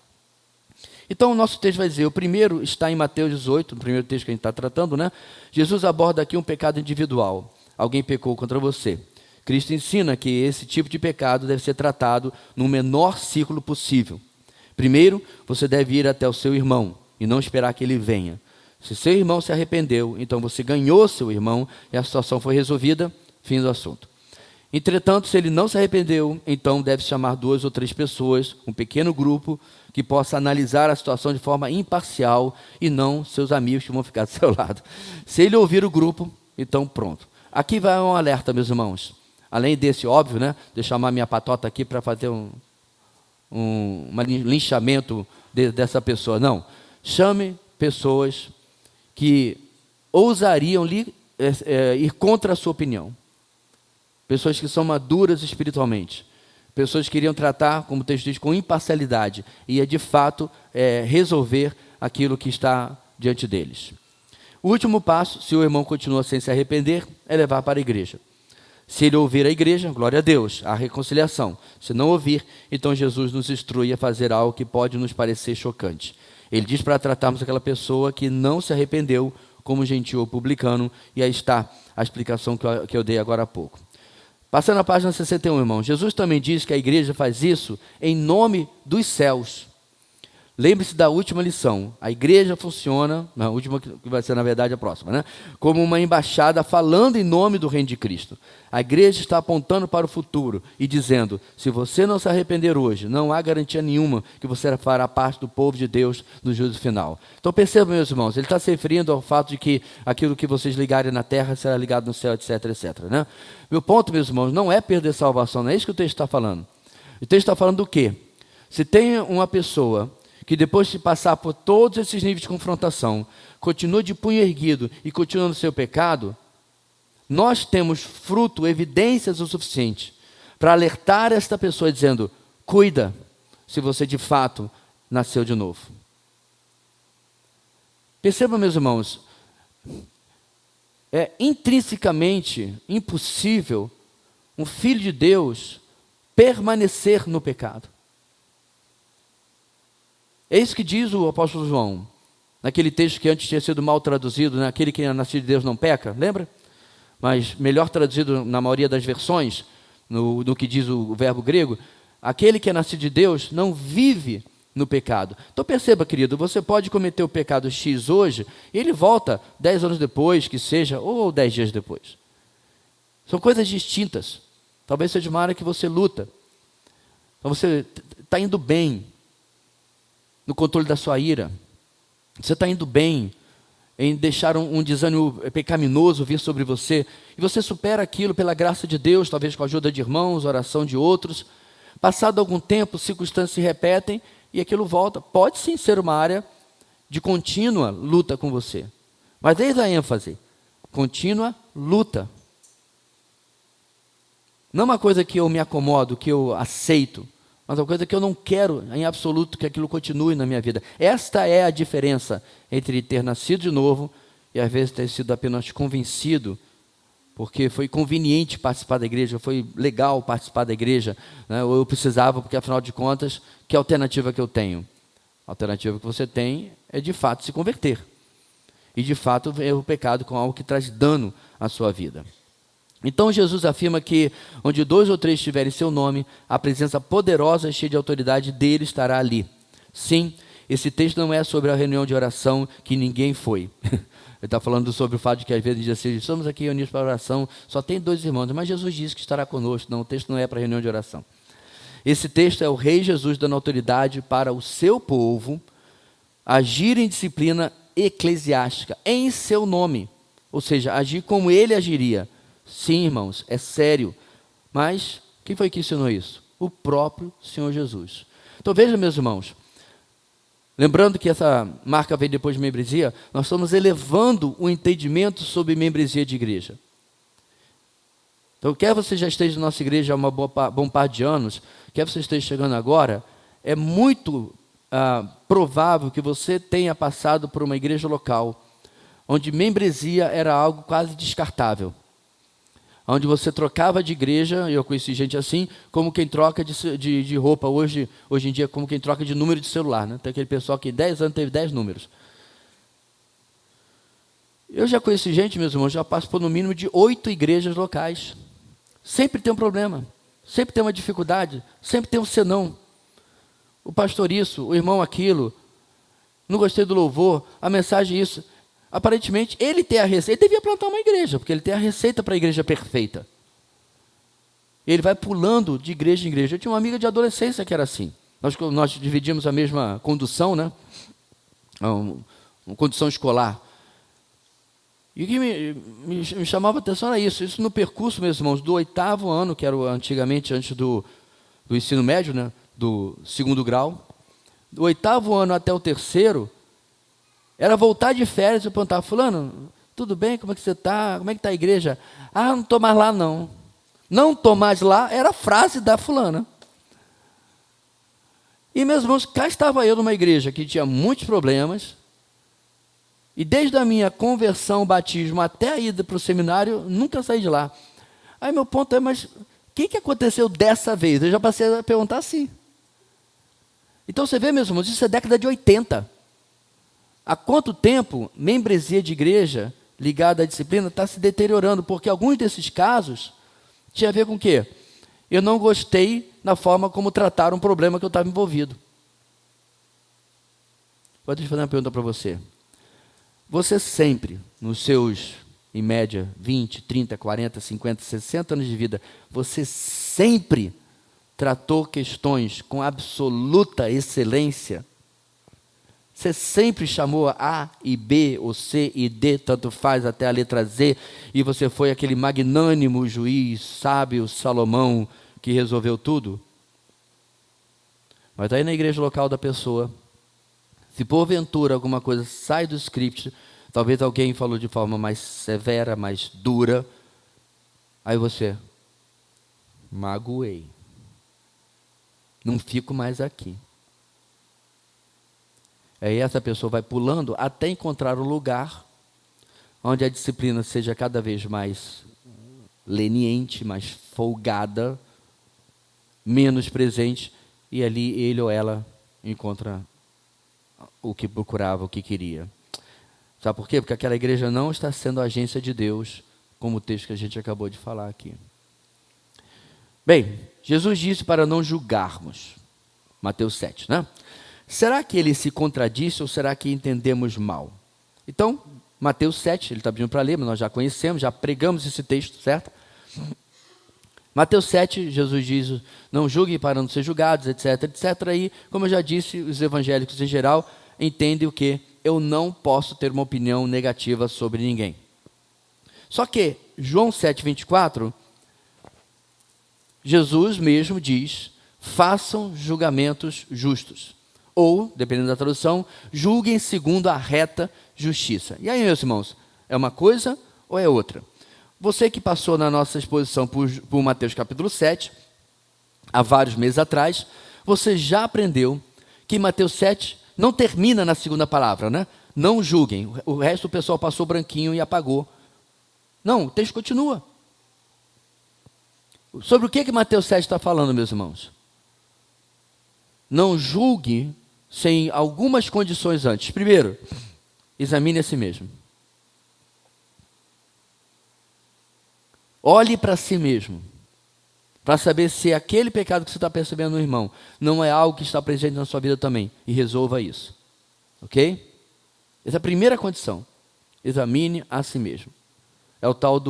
Então o nosso texto vai dizer, o primeiro está em Mateus 18, o primeiro texto que a gente está tratando, né? Jesus aborda aqui um pecado individual. alguém pecou contra você. Cristo ensina que esse tipo de pecado deve ser tratado no menor ciclo possível. Primeiro, você deve ir até o seu irmão e não esperar que ele venha. Se seu irmão se arrependeu, então você ganhou seu irmão e a situação foi resolvida, fim do assunto. Entretanto, se ele não se arrependeu, então deve chamar 2 ou 3 pessoas, um pequeno grupo, que possa analisar a situação de forma imparcial e não seus amigos que vão ficar do seu lado. Se ele ouvir o grupo, então pronto. Aqui vai um alerta, meus irmãos. Além desse óbvio, né? Deixa eu chamar minha patota aqui para fazer um linchamento dessa pessoa. Não. Chame pessoas que ousariam ir contra a sua opinião. Pessoas que são maduras espiritualmente. Pessoas que iriam tratar, como o texto diz, com imparcialidade. E de fato, resolver aquilo que está diante deles. O último passo, se o irmão continua sem se arrepender, é levar para a igreja. Se ele ouvir a igreja, glória a Deus, a reconciliação. Se não ouvir, então Jesus nos instrui a fazer algo que pode nos parecer chocante. Ele diz para tratarmos aquela pessoa que não se arrependeu como gentil ou publicano, e aí está a explicação que eu dei agora há pouco. Passando a página 61, irmão, Jesus também diz que a igreja faz isso em nome dos céus. Lembre-se da última lição. A igreja funciona, a última que vai ser na verdade a próxima, né? Como uma embaixada falando em nome do reino de Cristo. A igreja está apontando para o futuro e dizendo, se você não se arrepender hoje, não há garantia nenhuma que você fará parte do povo de Deus no juízo final. Então percebam, meus irmãos, ele está se referindo ao fato de que aquilo que vocês ligarem na terra será ligado no céu, etc, etc. Né? Meu ponto, meus irmãos, não é perder salvação, não é isso que o texto está falando. O texto está falando do quê? Se tem uma pessoa que depois de passar por todos esses níveis de confrontação, continua de punho erguido e continua no seu pecado, nós temos fruto, evidências o suficiente para alertar esta pessoa dizendo, cuida, se você de fato nasceu de novo. Percebam, meus irmãos, é intrinsecamente impossível um filho de Deus permanecer no pecado. É isso que diz o apóstolo João, naquele texto que antes tinha sido mal traduzido, né? Aquele que é nascido de Deus não peca, lembra? Mas melhor traduzido na maioria das versões, no que diz o verbo grego, aquele que é nascido de Deus não vive no pecado. Então perceba, querido, você pode cometer o pecado X hoje, e ele volta 10 anos depois, que seja, ou 10 dias depois. São coisas distintas. Talvez seja uma área que você luta. Então você está indo bem no controle da sua ira. Você está indo bem em deixar um desânimo pecaminoso vir sobre você, e você supera aquilo pela graça de Deus, talvez com a ajuda de irmãos, oração de outros. Passado algum tempo, circunstâncias se repetem e aquilo volta. Pode sim ser uma área de contínua luta com você, mas desde a ênfase, contínua luta. Não uma coisa que eu me acomodo, que eu aceito, mas uma coisa que eu não quero em absoluto que aquilo continue na minha vida. Esta é a diferença entre ter nascido de novo e às vezes ter sido apenas convencido, porque foi conveniente participar da igreja, foi legal participar da igreja, né? Ou eu precisava, porque afinal de contas, que alternativa que eu tenho? A alternativa que você tem é de fato se converter. E de fato ver o pecado com algo que traz dano à sua vida. Então Jesus afirma que onde 2 ou 3 tiverem seu nome, a presença poderosa e cheia de autoridade dele estará ali. Sim, esse texto não é sobre a reunião de oração que ninguém foi. Ele está falando sobre o fato de que às vezes diz assim, estamos aqui reunidos para oração, só tem 2 irmãos, mas Jesus disse que estará conosco. Não, o texto não é para reunião de oração. Esse texto é o Rei Jesus dando autoridade para o seu povo agir em disciplina eclesiástica, em seu nome. Ou seja, agir como ele agiria. Sim, irmãos, é sério. Mas quem foi que ensinou isso? O próprio Senhor Jesus. Então veja, meus irmãos, lembrando que essa marca vem depois de membresia, nós estamos elevando o entendimento sobre membresia de igreja. Então, quer você já esteja na nossa igreja há uma bom par de anos, quer você esteja chegando agora, é muito provável que você tenha passado por uma igreja local, onde membresia era algo quase descartável. Onde você trocava de igreja, e eu conheci gente assim, como quem troca de roupa hoje em dia, como quem troca de número de celular, né? Tem aquele pessoal que 10 anos teve 10 números. Eu já conheci gente, meus irmãos, já passo por no mínimo de 8 igrejas locais. Sempre tem um problema, sempre tem uma dificuldade, sempre tem um senão. O pastor isso, o irmão aquilo, não gostei do louvor, a mensagem isso. Aparentemente, ele tem a receita, ele devia plantar uma igreja, porque ele tem a receita para a igreja perfeita. Ele vai pulando de igreja em igreja. Eu tinha uma amiga de adolescência que era assim. Nós dividimos a mesma condução, né? Uma condução escolar. E o que me chamava a atenção era isso. Isso no percurso, meus irmãos, do 8º ano, que era antigamente antes do ensino médio, né? Do 2º grau. Do 8º ano até o 3º, era voltar de férias e perguntar: fulano, tudo bem? Como é que você está? Como é que está a igreja? Ah, não estou mais lá não. Não estou mais lá era a frase da fulana. E, meus irmãos, cá estava eu numa igreja que tinha muitos problemas. E desde a minha conversão, batismo, até a ida para o seminário, nunca saí de lá. Aí meu ponto é, mas o que aconteceu dessa vez? Eu já passei a perguntar assim. Então você vê, meus irmãos, isso é década de 80. Há quanto tempo membresia de igreja ligada à disciplina está se deteriorando? Porque alguns desses casos tinha a ver com o quê? Eu não gostei da forma como trataram um problema que eu estava envolvido. Vou te fazer uma pergunta para você. Você sempre, nos seus, em média, 20, 30, 40, 50, 60 anos de vida, você sempre tratou questões com absoluta excelência? Você sempre chamou A e B, ou C e D, tanto faz até a letra Z, e você foi aquele magnânimo juiz, sábio Salomão, que resolveu tudo? Mas aí na igreja local da pessoa, se porventura alguma coisa sai do script, talvez alguém falou de forma mais severa, mais dura, aí você, magoei, não fico mais aqui. Aí essa pessoa vai pulando até encontrar o lugar onde a disciplina seja cada vez mais leniente, mais folgada, menos presente, e ali ele ou ela encontra o que procurava, o que queria. Sabe por quê? Porque aquela igreja não está sendo a agência de Deus, como o texto que a gente acabou de falar aqui. Bem, Jesus disse para não julgarmos. Mateus 7, né? Será que ele se contradisse ou será que entendemos mal? Então, Mateus 7, ele está pedindo para ler, mas nós já conhecemos, já pregamos esse texto, certo? Mateus 7, Jesus diz, não julguem para não ser julgados, etc, etc. E, como eu já disse, os evangélicos em geral entendem o quê? Eu não posso ter uma opinião negativa sobre ninguém. Só que, João 7, 24, Jesus mesmo diz, façam julgamentos justos. Ou, dependendo da tradução, julguem segundo a reta justiça. E aí, meus irmãos, é uma coisa ou é outra? Você que passou na nossa exposição por Mateus capítulo 7, há vários meses atrás, você já aprendeu que Mateus 7 não termina na segunda palavra, né? Não julguem. O resto o pessoal passou branquinho e apagou. Não, o texto continua. Sobre o que Mateus 7 está falando, meus irmãos? Não julgue sem algumas condições antes. Primeiro, examine a si mesmo. Olhe para si mesmo, para saber se aquele pecado que você está percebendo no irmão não é algo que está presente na sua vida também, e resolva isso. Ok? Essa é a primeira condição. Examine a si mesmo. É o tal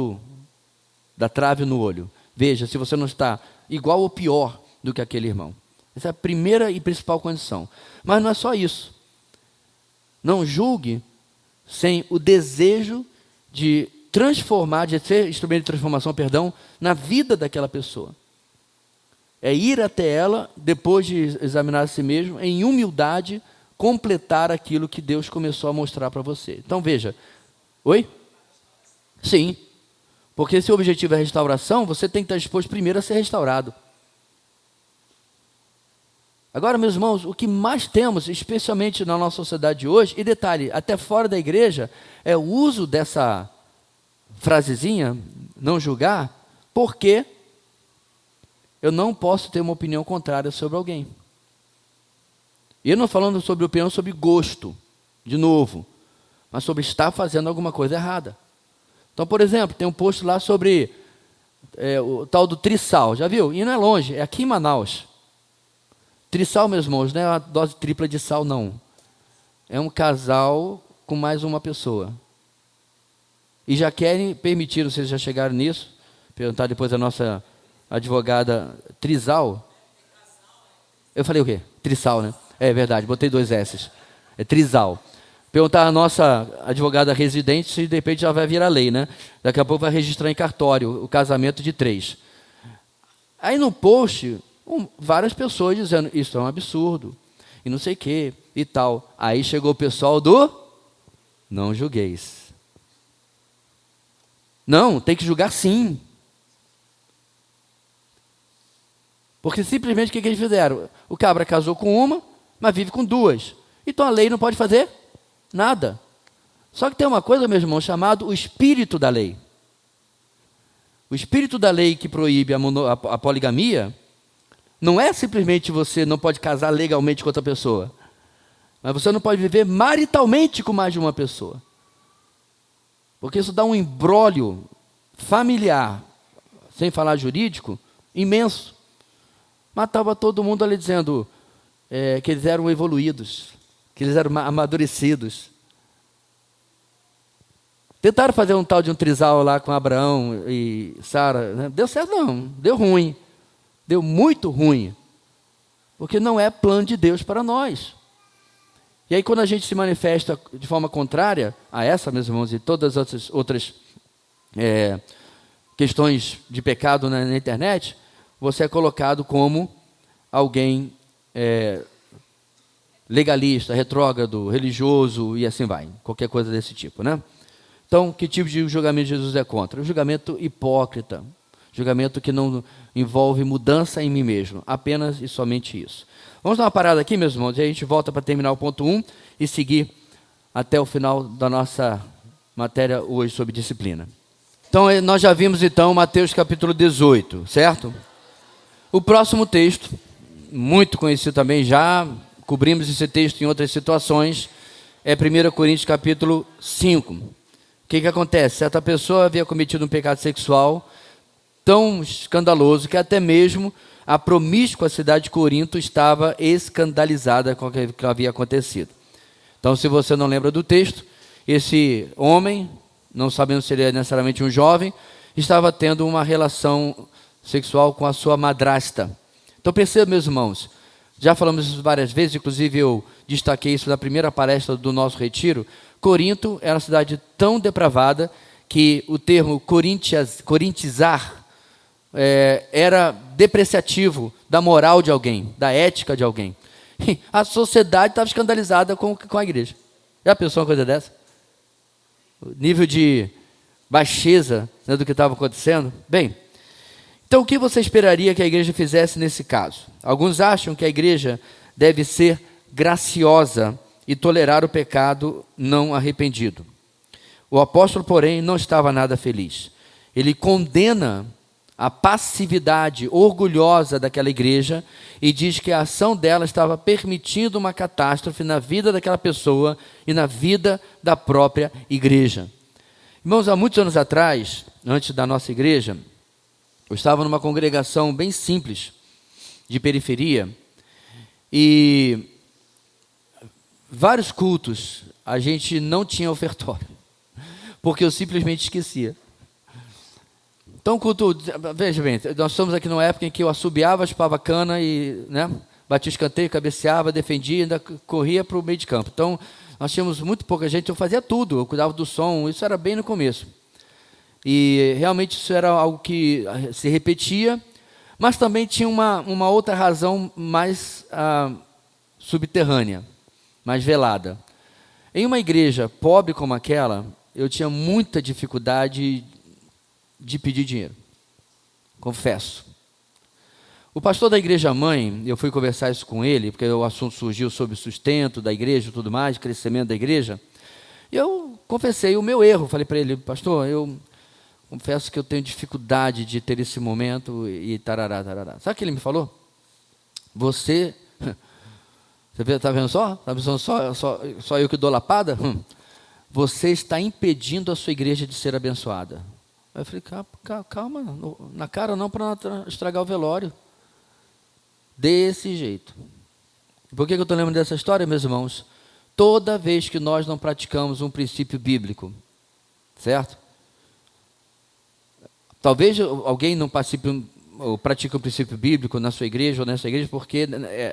da trave no olho. Veja se você não está igual ou pior do que aquele irmão. Essa é a primeira e principal condição. Mas não é só isso. Não julgue sem o desejo de transformar, de ser instrumento de transformação, na vida daquela pessoa. É ir até ela, depois de examinar a si mesmo, em humildade, completar aquilo que Deus começou a mostrar para você. Então veja. Oi? Sim. Porque se o objetivo é restauração, você tem que estar disposto primeiro a ser restaurado. Agora, meus irmãos, o que mais temos, especialmente na nossa sociedade de hoje, e detalhe, até fora da igreja, é o uso dessa frasezinha, não julgar, porque eu não posso ter uma opinião contrária sobre alguém. E eu não falando sobre opinião, sobre gosto, de novo. mas sobre estar fazendo alguma coisa errada. Então, por exemplo, tem um post lá sobre o tal do trisal, já viu? E não é longe, é aqui em Manaus. Trisal, meus irmãos, não é uma dose tripla de sal, não. É um casal com mais uma pessoa. E já querem permitir, não sei se já chegaram nisso, perguntar depois a nossa advogada trisal. Eu falei o quê? Trisal, né? É verdade, botei 2 S's. É trisal. Perguntar à nossa advogada residente se de repente já vai virar lei, né? Daqui a pouco vai registrar em cartório o casamento de 3. Aí no post, várias pessoas dizendo, isso é um absurdo, e não sei o quê, e tal. Aí chegou o pessoal do não julgueis. Não, tem que julgar sim. Porque simplesmente o que eles fizeram? O cabra casou com uma, mas vive com 2. Então a lei não pode fazer nada. Só que tem uma coisa, meu irmão, chamado o espírito da lei. O espírito da lei que proíbe a poligamia não é simplesmente você não pode casar legalmente com outra pessoa, mas você não pode viver maritalmente com mais de uma pessoa. Porque isso dá um imbróglio familiar, sem falar jurídico, imenso. Mas estava todo mundo ali dizendo que eles eram evoluídos, que eles eram amadurecidos. Tentaram fazer um tal de um trisal lá com Abraão e Sara, né? Deu certo não, deu ruim. Deu muito ruim. Porque não é plano de Deus para nós. E aí quando a gente se manifesta de forma contrária a essa, meus irmãos, e todas as outras questões de pecado na internet, você é colocado como alguém legalista, retrógrado, religioso e assim vai. Qualquer coisa desse tipo, né? Então, que tipo de julgamento Jesus é contra? O julgamento hipócrita. Julgamento que não envolve mudança em mim mesmo. Apenas e somente isso. Vamos dar uma parada aqui, meus irmãos, e aí a gente volta para terminar o ponto 1 e seguir até o final da nossa matéria hoje sobre disciplina. Então, nós já vimos então Mateus capítulo 18, certo? O próximo texto, muito conhecido também, já cobrimos esse texto em outras situações, é 1 Coríntios capítulo 5. O que acontece? Certa pessoa havia cometido um pecado sexual tão escandaloso que até mesmo a promíscua cidade de Corinto estava escandalizada com o que havia acontecido. Então, se você não lembra do texto, esse homem, não sabendo se ele é necessariamente um jovem, estava tendo uma relação sexual com a sua madrasta. Então, perceba, meus irmãos, já falamos isso várias vezes, inclusive eu destaquei isso na primeira palestra do nosso retiro. Corinto era uma cidade tão depravada que o termo corintizar era depreciativo da moral de alguém, da ética de alguém. A sociedade estava escandalizada com a igreja. Já pensou uma coisa dessa? O nível de baixeza, né, do que estava acontecendo? Bem, então o que você esperaria que a igreja fizesse nesse caso? Alguns acham que a igreja deve ser graciosa e tolerar o pecado não arrependido. O apóstolo, porém, não estava nada feliz. Ele condena a passividade orgulhosa daquela igreja e diz que a ação dela estava permitindo uma catástrofe na vida daquela pessoa e na vida da própria igreja. Irmãos, há muitos anos atrás, antes da nossa igreja, eu estava numa congregação bem simples, de periferia, e vários cultos a gente não tinha ofertório, porque eu simplesmente esquecia. Então, culto, veja bem, nós estamos aqui numa época em que eu assobiava, chupava cana e, né, batia escanteio, cabeceava, defendia, ainda corria para o meio de campo. Então, nós tínhamos muito pouca gente, eu fazia tudo, eu cuidava do som, isso era bem no começo. E realmente isso era algo que se repetia, mas também tinha uma outra razão mais subterrânea, mais velada. Em uma igreja pobre como aquela, eu tinha muita dificuldade de pedir dinheiro, confesso. O pastor da igreja mãe, eu fui conversar isso com ele, porque o assunto surgiu sobre o sustento da igreja e tudo mais, crescimento da igreja, e eu confessei o meu erro, falei para ele, pastor, eu confesso que eu tenho dificuldade de ter esse momento e tarará, tarará. Sabe o que ele me falou? Você está vendo só? Está vendo só eu que dou lapada? você está impedindo a sua igreja de ser abençoada. Aí eu falei, calma, na cara não, para não estragar o velório. Desse jeito. Por que eu estou lembrando dessa história, meus irmãos? Toda vez que nós não praticamos um princípio bíblico, certo? Talvez alguém não participe ou pratique um princípio bíblico na sua igreja ou nessa igreja porque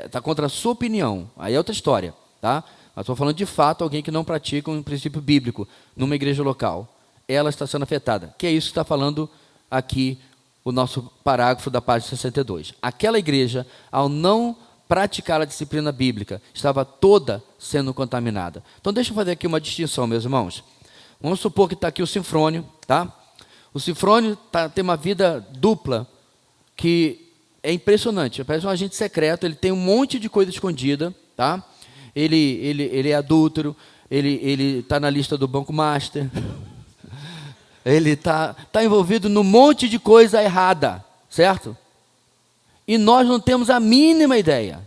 está contra a sua opinião. Aí é outra história, tá? Mas estou falando de fato alguém que não pratica um princípio bíblico numa igreja local. Ela está sendo afetada. Que é isso que está falando aqui o nosso parágrafo da página 62. Aquela igreja, ao não praticar a disciplina bíblica, estava toda sendo contaminada. Então deixa eu fazer aqui uma distinção, meus irmãos. Vamos supor que está aqui o Sinfrônio, tá? O Sinfrônio tem uma vida dupla que é impressionante. Parece um agente secreto, ele tem um monte de coisa escondida, tá? Ele é adúltero, ele está na lista do Banco Master, ele está envolvido num monte de coisa errada, certo? E nós não temos a mínima ideia.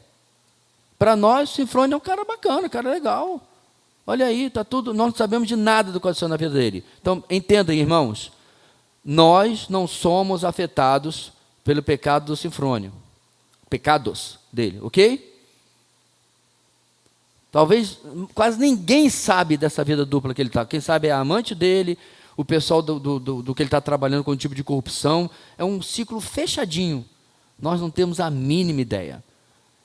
Para nós, o Sinfrônio é um cara bacana, um cara legal. Olha aí, está tudo, nós não sabemos de nada do que aconteceu na vida dele. Então, entendam, irmãos, nós não somos afetados pelo pecado do Sinfrônio. Pecados dele, ok? Talvez quase ninguém sabe dessa vida dupla que ele está. Quem sabe é a amante dele, o pessoal do que ele está trabalhando com um tipo de corrupção. É um ciclo fechadinho. Nós não temos a mínima ideia.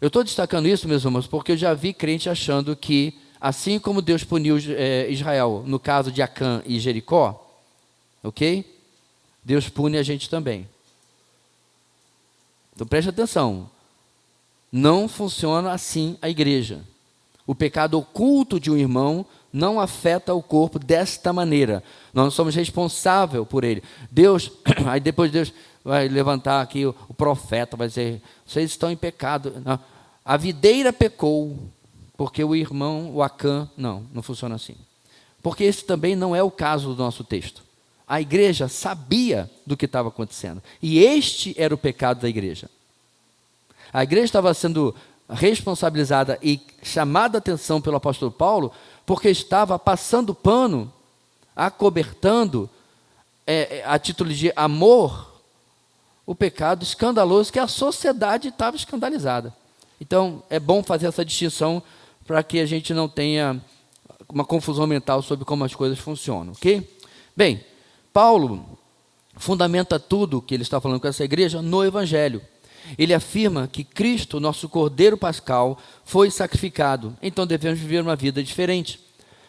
Eu estou destacando isso, meus irmãos, porque eu já vi crente achando que, assim como Deus puniu Israel no caso de Acã e Jericó, ok? Deus pune a gente também. Então preste atenção. Não funciona assim a igreja. O pecado oculto de um irmão não afeta o corpo desta maneira. Nós não somos responsáveis por ele. Deus, aí depois Deus vai levantar aqui o profeta, vai dizer, vocês estão em pecado. Não. A videira pecou, porque o irmão, o Acã, não funciona assim. Porque esse também não é o caso do nosso texto. A igreja sabia do que estava acontecendo. E este era o pecado da igreja. A igreja estava sendo responsabilizada e chamada a atenção pelo apóstolo Paulo, porque estava passando pano, acobertando, a título de amor, o pecado escandaloso que a sociedade estava escandalizada. Então, é bom fazer essa distinção para que a gente não tenha uma confusão mental sobre como as coisas funcionam, ok? Bem, Paulo fundamenta tudo o que ele está falando com essa igreja no Evangelho. Ele afirma que Cristo, nosso Cordeiro Pascal, foi sacrificado, então devemos viver uma vida diferente.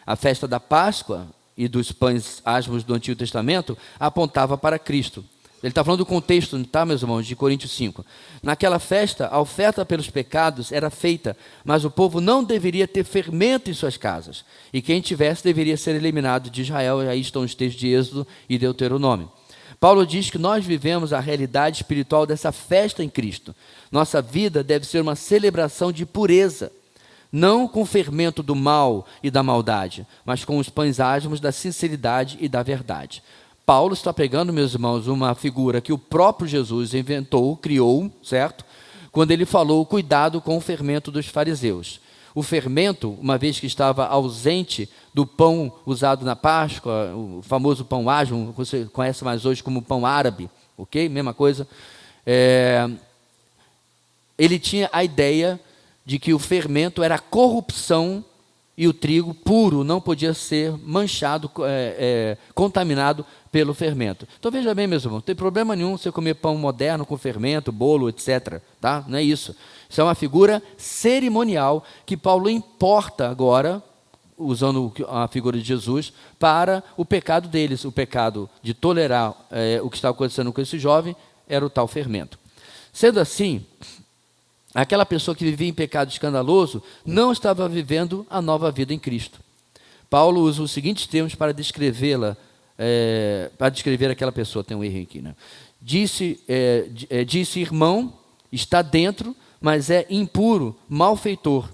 A festa da Páscoa e dos pães asmos do Antigo Testamento apontava para Cristo. Ele está falando do contexto, tá, meus irmãos, de Coríntios 5. Naquela festa, a oferta pelos pecados era feita, mas o povo não deveria ter fermento em suas casas. E quem tivesse deveria ser eliminado de Israel. Aí estão os textos de Êxodo e Deuteronômio. Paulo diz que nós vivemos a realidade espiritual dessa festa em Cristo. Nossa vida deve ser uma celebração de pureza, não com o fermento do mal e da maldade, mas com os pães asmos da sinceridade e da verdade. Paulo está pegando, meus irmãos, uma figura que o próprio Jesus inventou, criou, certo? Quando ele falou, cuidado com o fermento dos fariseus. O fermento, uma vez que estava ausente do pão usado na Páscoa, o famoso pão asmo, você conhece mais hoje como pão árabe, ok? Mesma coisa. Ele tinha a ideia de que o fermento era corrupção e o trigo puro não podia ser manchado, contaminado pelo fermento. Então veja bem, meus irmãos, não tem problema nenhum você comer pão moderno com fermento, bolo, etc. Tá? Não é isso. Isso é uma figura cerimonial que Paulo importa agora, usando a figura de Jesus, para o pecado deles. O pecado de tolerar o que estava acontecendo com esse jovem era o tal fermento. Sendo assim, aquela pessoa que vivia em pecado escandaloso não estava vivendo a nova vida em Cristo. Paulo usa os seguintes termos para descrevê-la, para descrever aquela pessoa. Tem um erro aqui, né? Disse irmão, está dentro, mas é impuro, malfeitor.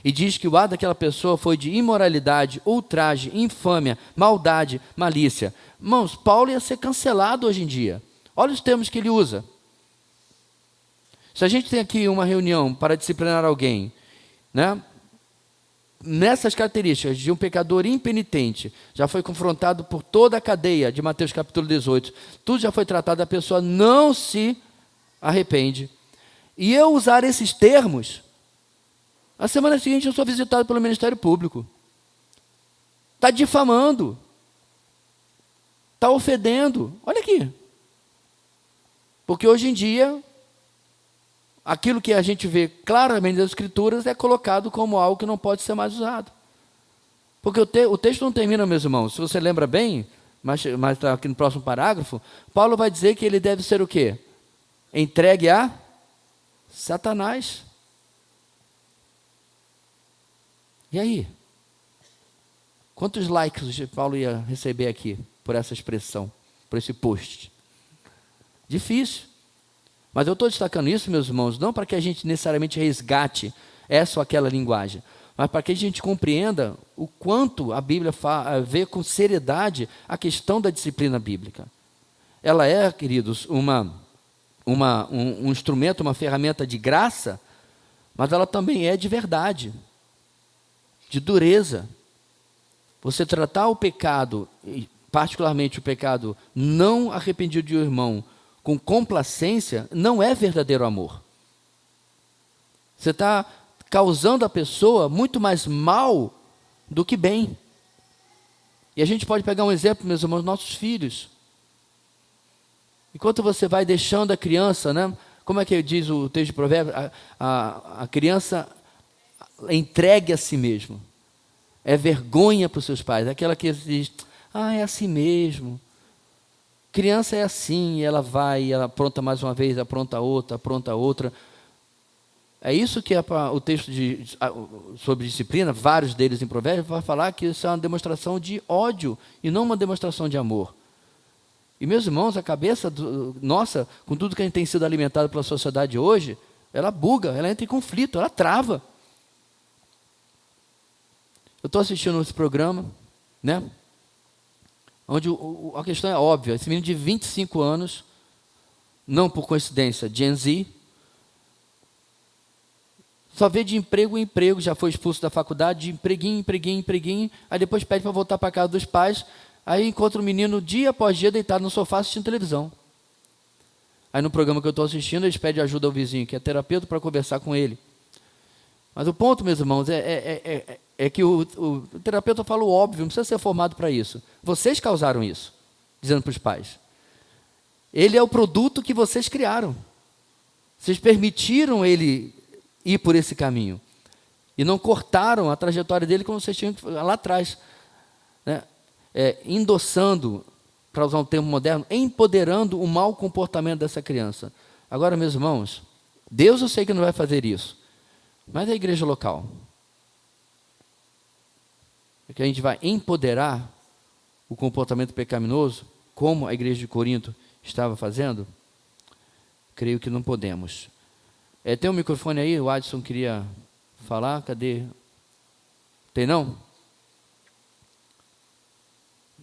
E diz que o ato daquela pessoa foi de imoralidade, ultraje, infâmia, maldade, malícia. Irmãos, Paulo ia ser cancelado hoje em dia. Olha os termos que ele usa. Se a gente tem aqui uma reunião para disciplinar alguém, né? nessas características de um pecador impenitente, já foi confrontado por toda a cadeia de Mateus capítulo 18, tudo já foi tratado, a pessoa não se arrepende. E eu usar esses termos, a semana seguinte eu sou visitado pelo Ministério Público. Está difamando, está ofendendo. Olha aqui. Porque hoje em dia, aquilo que a gente vê claramente nas Escrituras é colocado como algo que não pode ser mais usado. Porque o texto não termina, meus irmãos. Se você lembra bem, mas está aqui no próximo parágrafo, Paulo vai dizer que ele deve ser o quê? Entregue a Satanás. E aí? Quantos likes Paulo ia receber aqui por essa expressão, por esse post? Difícil. Mas eu estou destacando isso, meus irmãos, não para que a gente necessariamente resgate essa ou aquela linguagem, mas para que a gente compreenda o quanto a Bíblia vê com seriedade a questão da disciplina bíblica. Ela é, queridos, um instrumento, uma ferramenta de graça, mas ela também é de verdade, de dureza. Você tratar o pecado, particularmente o pecado não arrependido de um irmão, com complacência, não é verdadeiro amor. Você está causando à pessoa muito mais mal do que bem. E a gente pode pegar um exemplo, meus irmãos, nossos filhos. Enquanto você vai deixando a criança, né? Como é que diz o texto de Provérbios? A criança entregue a si mesmo. É vergonha para os seus pais. Aquela que diz, é assim mesmo. Criança é assim, ela vai, ela apronta mais uma vez, apronta outra. É isso que o texto sobre disciplina, vários deles em Provérbios, vai falar que isso é uma demonstração de ódio e não uma demonstração de amor. E, meus irmãos, a cabeça nossa, com tudo que a gente tem sido alimentado pela sociedade hoje, ela buga, ela entra em conflito, ela trava. Eu estou assistindo esse programa, né? Onde a questão é óbvia. Esse menino de 25 anos, não por coincidência, Gen Z, só vê de emprego em emprego, já foi expulso da faculdade, de empreguinho, aí depois pede para voltar para a casa dos pais, aí encontra o menino dia após dia deitado no sofá assistindo televisão. Aí no programa que eu estou assistindo, eles pedem ajuda ao vizinho, que é terapeuta, para conversar com ele. Mas o ponto, meus irmãos, é que o terapeuta fala o óbvio, não precisa ser formado para isso. Vocês causaram isso, dizendo para os pais. Ele é o produto que vocês criaram. Vocês permitiram ele ir por esse caminho. E não cortaram a trajetória dele como vocês tinham lá atrás. Né? Endossando, para usar um termo moderno, empoderando o mau comportamento dessa criança. Agora, meus irmãos, Deus eu sei que não vai fazer isso. Mas a igreja local, que a gente vai empoderar o comportamento pecaminoso, como a igreja de Corinto estava fazendo, creio que não podemos. Tem um microfone aí, o Adson queria falar, cadê? Tem não?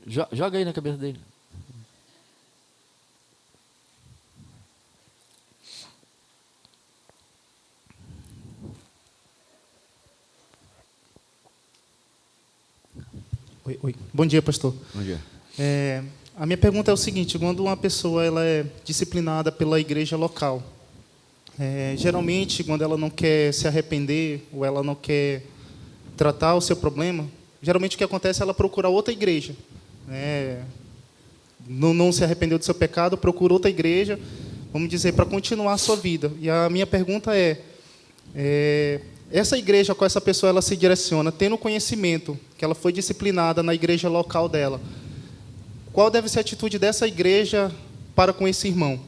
Joga aí na cabeça dele. Oi. Bom dia, pastor. Bom dia. A minha pergunta é o seguinte: quando uma pessoa ela é disciplinada pela igreja local, geralmente, quando ela não quer se arrepender ou ela não quer tratar o seu problema, geralmente o que acontece é ela procura outra igreja. Não se arrependeu do seu pecado, procura outra igreja, vamos dizer, para continuar a sua vida. E a minha pergunta essa igreja a qual essa pessoa ela se direciona, tendo conhecimento que ela foi disciplinada na igreja local dela, qual deve ser a atitude dessa igreja para com esse irmão?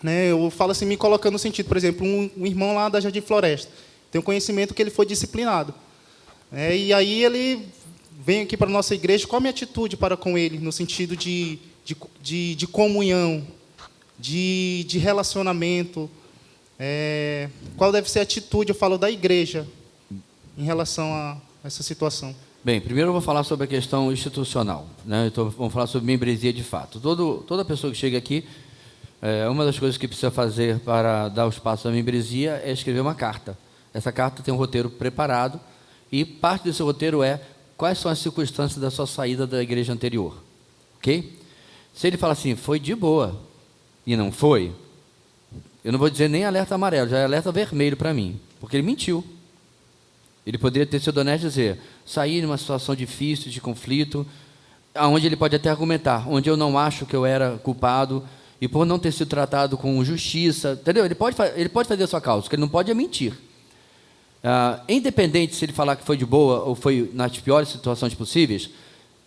Eu falo assim, me colocando no sentido, por exemplo, um irmão lá da Jardim Floresta, tem o conhecimento que ele foi disciplinado. E aí ele vem aqui para a nossa igreja, qual a minha atitude para com ele, no sentido de comunhão, de relacionamento? Qual deve ser a atitude, eu falo, da igreja em relação a essa situação? Bem, primeiro eu vou falar sobre a questão institucional, né? Então, vamos falar sobre membresia de fato. Toda pessoa que chega aqui, uma das coisas que precisa fazer para dar os passos à membresia é escrever uma carta. Essa carta tem um roteiro preparado E parte desse roteiro é quais são as circunstâncias da sua saída da igreja anterior. Ok? Se ele fala assim, foi de boa, e não foi, eu não vou dizer nem alerta amarelo, já é alerta vermelho para mim, porque ele mentiu. Ele poderia ter sido honesto e dizer, saí numa situação difícil, de conflito, onde ele pode até argumentar, onde eu não acho que eu era culpado, e por não ter sido tratado com justiça, entendeu? Ele pode fazer a sua causa, o que ele não pode é mentir. Independente se ele falar que foi de boa ou foi nas piores situações possíveis,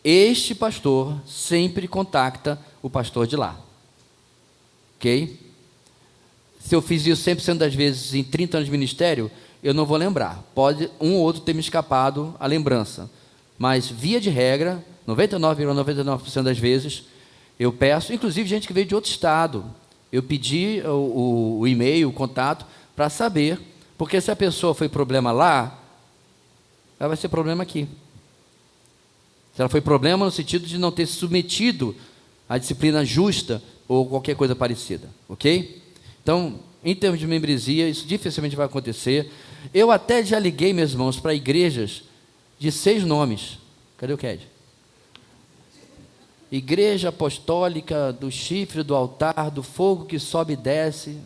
este pastor sempre contacta o pastor de lá. Ok? Se eu fiz isso 100% das vezes em 30 anos de ministério, eu não vou lembrar. Pode um ou outro ter me escapado a lembrança. Mas, via de regra, 99,99% das vezes, eu peço, inclusive gente que veio de outro estado, eu pedi o e-mail, o contato, para saber, porque se a pessoa foi problema lá, ela vai ser problema aqui. Se ela foi problema no sentido de não ter se submetido à disciplina justa ou qualquer coisa parecida, ok? Então, em termos de membresia, isso dificilmente vai acontecer. Eu até já liguei, meus irmãos, para igrejas de 6 nomes. Cadê o Ked? Igreja Apostólica do Chifre do Altar, do Fogo que Sobe e Desce.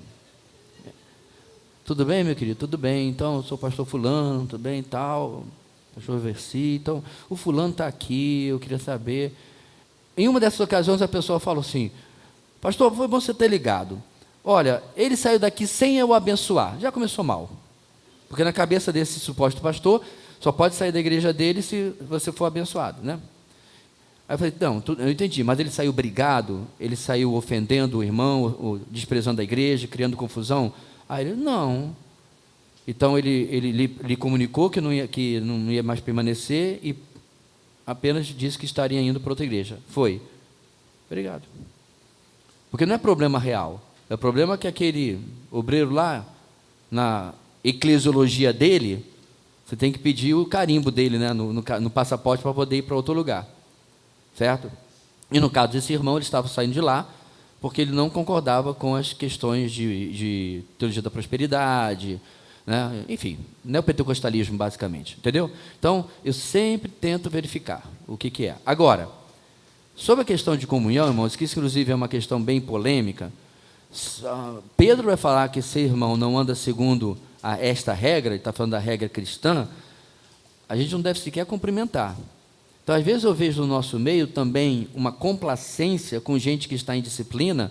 Tudo bem, meu querido? Tudo bem. Então, eu sou o pastor fulano, tudo bem e tal. Pastor Versi. Então, o fulano está aqui, eu queria saber. Em uma dessas ocasiões, a pessoa falou assim, pastor, foi bom você ter ligado. Olha, ele saiu daqui sem eu abençoar. Já começou mal. Porque na cabeça desse suposto pastor, só pode sair da igreja dele se você for abençoado, né? Aí eu falei, não, eu entendi, mas ele saiu brigado, ele saiu ofendendo o irmão, ou desprezando a igreja, criando confusão? Aí ele, não. Então ele lhe comunicou que não ia mais permanecer e apenas disse que estaria indo para outra igreja. Foi. Obrigado. Porque não é problema real. É o problema que aquele obreiro lá, na eclesiologia dele, você tem que pedir o carimbo dele, né, no passaporte para poder ir para outro lugar. Certo? E no caso desse irmão, ele estava saindo de lá porque ele não concordava com as questões de teologia da prosperidade, né? Enfim, neopentecostalismo, basicamente. Entendeu? Então, eu sempre tento verificar o que é. Agora, sobre a questão de comunhão, irmãos, que isso, inclusive, é uma questão bem polêmica, Pedro vai falar que esse irmão não anda segundo esta regra, ele está falando da regra cristã, a gente não deve sequer cumprimentar. Então, às vezes eu vejo no nosso meio também uma complacência com gente que está em disciplina,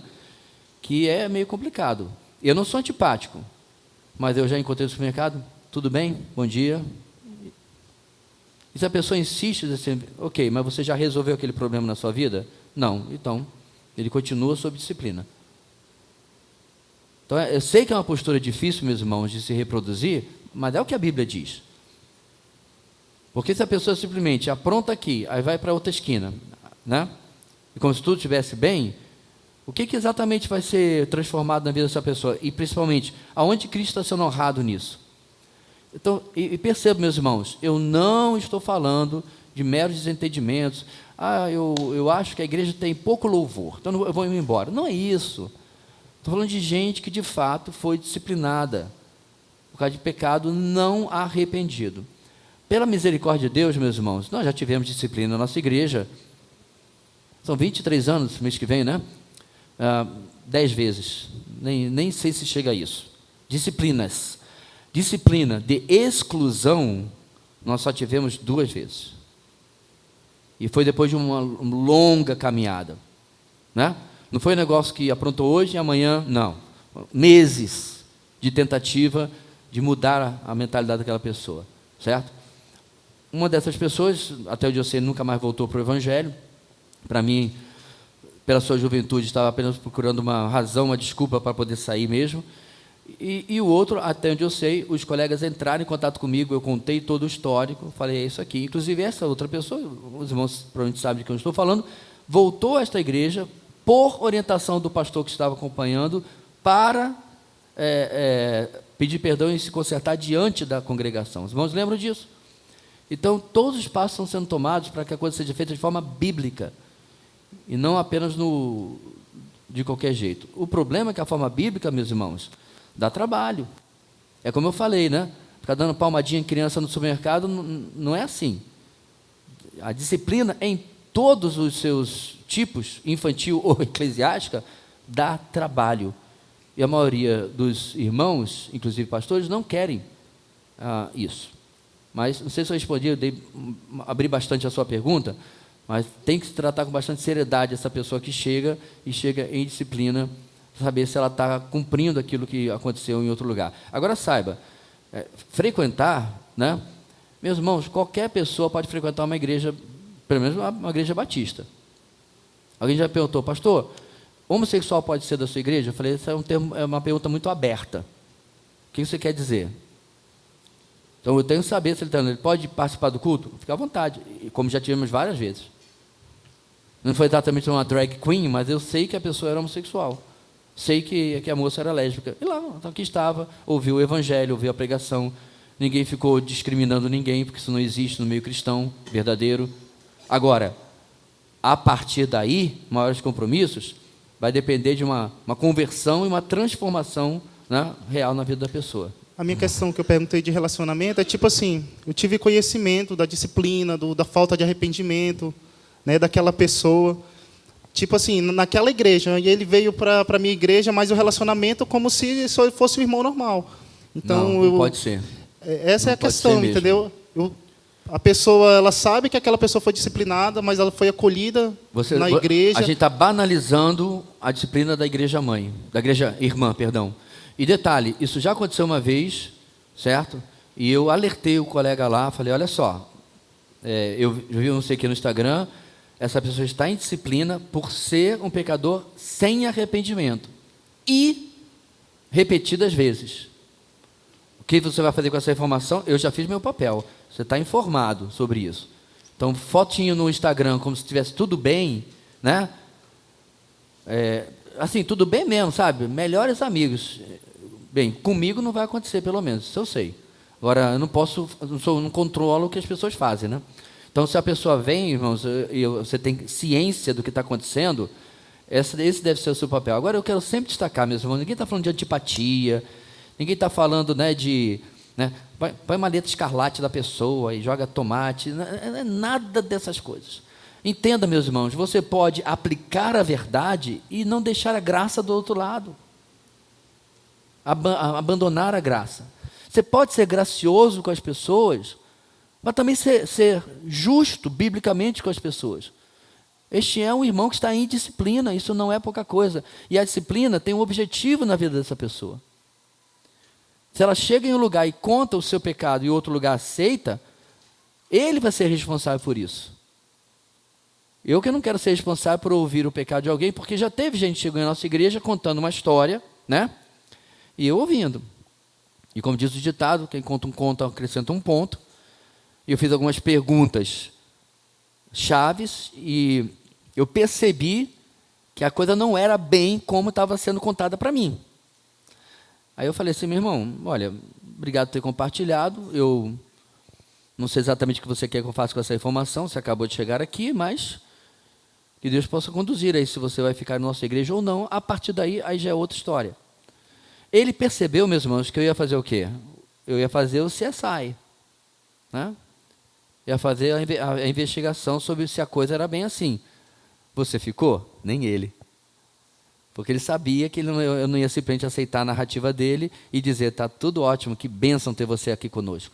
que é meio complicado. Eu não sou antipático, mas eu já encontrei no supermercado, tudo bem? Bom dia. E se a pessoa insiste, diz assim, ok, mas você já resolveu aquele problema na sua vida? Não, então, ele continua sob disciplina. Então, eu sei que é uma postura difícil, meus irmãos, de se reproduzir, mas é o que a Bíblia diz. Porque se a pessoa simplesmente apronta aqui, aí vai para outra esquina, né? E como se tudo estivesse bem, o que exatamente vai ser transformado na vida dessa pessoa? E principalmente, aonde Cristo está sendo honrado nisso? Então, e perceba, meus irmãos, eu não estou falando de meros desentendimentos. Eu acho que a igreja tem pouco louvor, então eu vou ir embora. Não é isso. Estou falando de gente que de fato foi disciplinada por causa de pecado não arrependido. Pela misericórdia de Deus, meus irmãos, nós já tivemos disciplina na nossa igreja. São 23 anos, mês que vem, né? 10 vezes. Nem sei se chega a isso. Disciplinas. Disciplina de exclusão, nós só tivemos 2 vezes. E foi depois de uma longa caminhada. Né? Não foi um negócio que aprontou hoje e amanhã, não. Meses de tentativa de mudar a mentalidade daquela pessoa. Certo? Uma dessas pessoas, até onde eu sei, nunca mais voltou para o Evangelho. Para mim, pela sua juventude, estava apenas procurando uma razão, uma desculpa para poder sair mesmo. E o outro, até onde eu sei, os colegas entraram em contato comigo, eu contei todo o histórico, falei, é isso aqui. Inclusive, essa outra pessoa, os irmãos provavelmente sabem de que eu estou falando, voltou a esta igreja por orientação do pastor que estava acompanhando para pedir perdão e se consertar diante da congregação. Os irmãos lembram disso? Então, todos os passos estão sendo tomados para que a coisa seja feita de forma bíblica e não apenas de qualquer jeito. O problema é que a forma bíblica, meus irmãos, dá trabalho. É como eu falei, né? ficar dando palmadinha em criança no supermercado, não é assim. A disciplina em todos os seus tipos, infantil ou eclesiástica, dá trabalho. E a maioria dos irmãos, inclusive pastores, não querem isso. Mas, não sei se eu respondi, abri bastante a sua pergunta, mas tem que se tratar com bastante seriedade essa pessoa que chega em disciplina, saber se ela está cumprindo aquilo que aconteceu em outro lugar. Agora saiba, frequentar, né? Meus irmãos, qualquer pessoa pode frequentar uma igreja, pelo menos uma igreja batista. Alguém já perguntou, pastor, homossexual pode ser da sua igreja? Eu falei, isso é uma pergunta muito aberta. O que você quer dizer? Então eu tenho que saber se ele pode participar do culto? Fica à vontade, como já tivemos várias vezes. Não foi exatamente uma drag queen, mas eu sei que a pessoa era homossexual. Sei que a moça era lésbica. E lá, aqui estava, ouviu o evangelho, ouviu a pregação. Ninguém ficou discriminando ninguém, porque isso não existe no meio cristão verdadeiro. Agora, a partir daí, maiores compromissos, vai depender de uma conversão e uma transformação, né, real na vida da pessoa. A minha questão que eu perguntei de relacionamento é tipo assim, eu tive conhecimento da disciplina, da falta de arrependimento, né, daquela pessoa. Tipo assim, naquela igreja, e ele veio para a minha igreja, mas o relacionamento como se só fosse um irmão normal. Então, não pode ser. Essa é a questão, entendeu? A pessoa, ela sabe que aquela pessoa foi disciplinada, mas ela foi acolhida na igreja. A gente está banalizando a disciplina da igreja mãe, da igreja irmã, perdão. E detalhe, isso já aconteceu uma vez, certo? E eu alertei o colega lá, falei, olha só, eu vi não sei o que no Instagram, essa pessoa está em disciplina por ser um pecador sem arrependimento. E repetidas vezes. O que você vai fazer com essa informação? Eu já fiz meu papel. Você está informado sobre isso. Então, fotinho no Instagram, como se estivesse tudo bem, né? Assim, tudo bem mesmo, sabe? Melhores amigos. Bem, comigo não vai acontecer, pelo menos, isso eu sei. Agora, eu não controlo o que as pessoas fazem, né? Então, se a pessoa vem, irmãos, e você tem ciência do que está acontecendo, esse deve ser o seu papel. Agora, eu quero sempre destacar, meus irmãos, ninguém está falando de antipatia, ninguém está falando, né, de... Né, põe uma letra escarlate da pessoa e joga tomate, não é nada dessas coisas. Entenda, meus irmãos, você pode aplicar a verdade e não deixar a graça do outro lado. Abandonar a graça. Você pode ser gracioso com as pessoas, mas também ser justo biblicamente com as pessoas. Este é um irmão que está em disciplina, isso não é pouca coisa. E a disciplina tem um objetivo na vida dessa pessoa. Se ela chega em um lugar e conta o seu pecado e outro lugar aceita, ele vai ser responsável por isso. Eu que não quero ser responsável por ouvir o pecado de alguém, porque já teve gente que chegou em nossa igreja contando uma história, né? E eu ouvindo. E como diz o ditado, quem conta um conto acrescenta um ponto. E eu fiz algumas perguntas chaves e eu percebi que a coisa não era bem como estava sendo contada para mim. Aí eu falei assim, meu irmão, olha, obrigado por ter compartilhado, eu não sei exatamente o que você quer que eu faça com essa informação, você acabou de chegar aqui, mas que Deus possa conduzir aí se você vai ficar na nossa igreja ou não, a partir daí, aí já é outra história. Ele percebeu, meus irmãos, que eu ia fazer o quê? Eu ia fazer o CSI, né? Ia fazer a investigação sobre se a coisa era bem assim. Você ficou? Nem ele. Porque ele sabia que eu não ia simplesmente aceitar a narrativa dele e dizer, está tudo ótimo, que bênção ter você aqui conosco.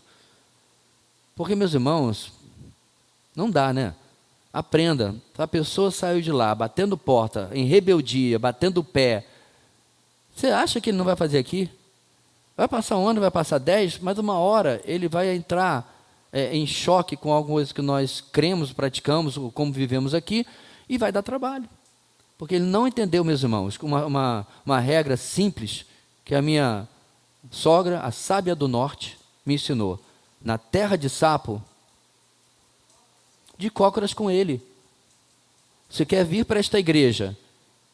Porque, meus irmãos, não dá, né? Aprenda. A pessoa saiu de lá, batendo porta, em rebeldia, batendo o pé. Você acha que ele não vai fazer aqui? Vai passar um ano, vai passar 10, mas uma hora ele vai entrar em choque com alguma coisa que nós cremos, praticamos, como vivemos aqui, e vai dar trabalho. Porque ele não entendeu, meus irmãos, uma regra simples que a minha sogra, a sábia do norte, me ensinou. Na terra de sapo, de cócoras com ele. Você quer vir para esta igreja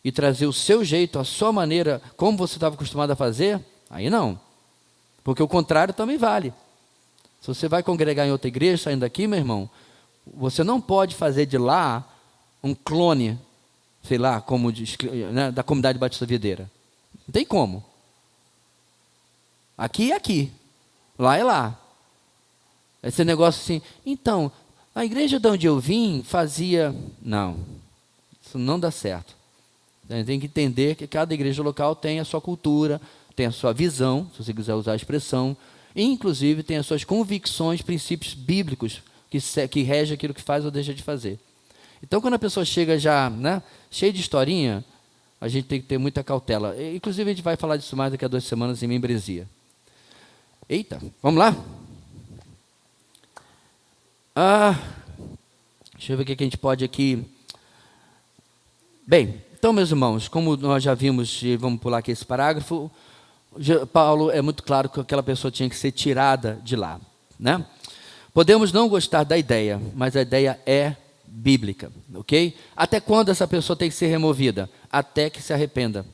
e trazer o seu jeito, a sua maneira, como você estava acostumado a fazer? Aí não. Porque o contrário também vale. Se você vai congregar em outra igreja, saindo daqui, meu irmão, você não pode fazer de lá um clone, sei lá, como né, da comunidade Batista Videira. Não tem como. Aqui é aqui. Lá é lá. Esse negócio assim, então, a igreja de onde eu vim fazia... Não, isso não dá certo. Tem que entender que cada igreja local tem a sua cultura, tem a sua visão, se você quiser usar a expressão, e inclusive tem as suas convicções, princípios bíblicos que regem aquilo que faz ou deixa de fazer. Então, quando a pessoa chega já, né, cheia de historinha, a gente tem que ter muita cautela. Inclusive, a gente vai falar disso mais daqui a 2 semanas em membresia. Eita, vamos lá? Deixa eu ver o que a gente pode aqui... Bem, então, meus irmãos, como nós já vimos, e vamos pular aqui esse parágrafo, Paulo é muito claro que aquela pessoa tinha que ser tirada de lá, né? Podemos não gostar da ideia, mas a ideia é bíblica, ok? Até quando essa pessoa tem que ser removida? Até que se arrependa,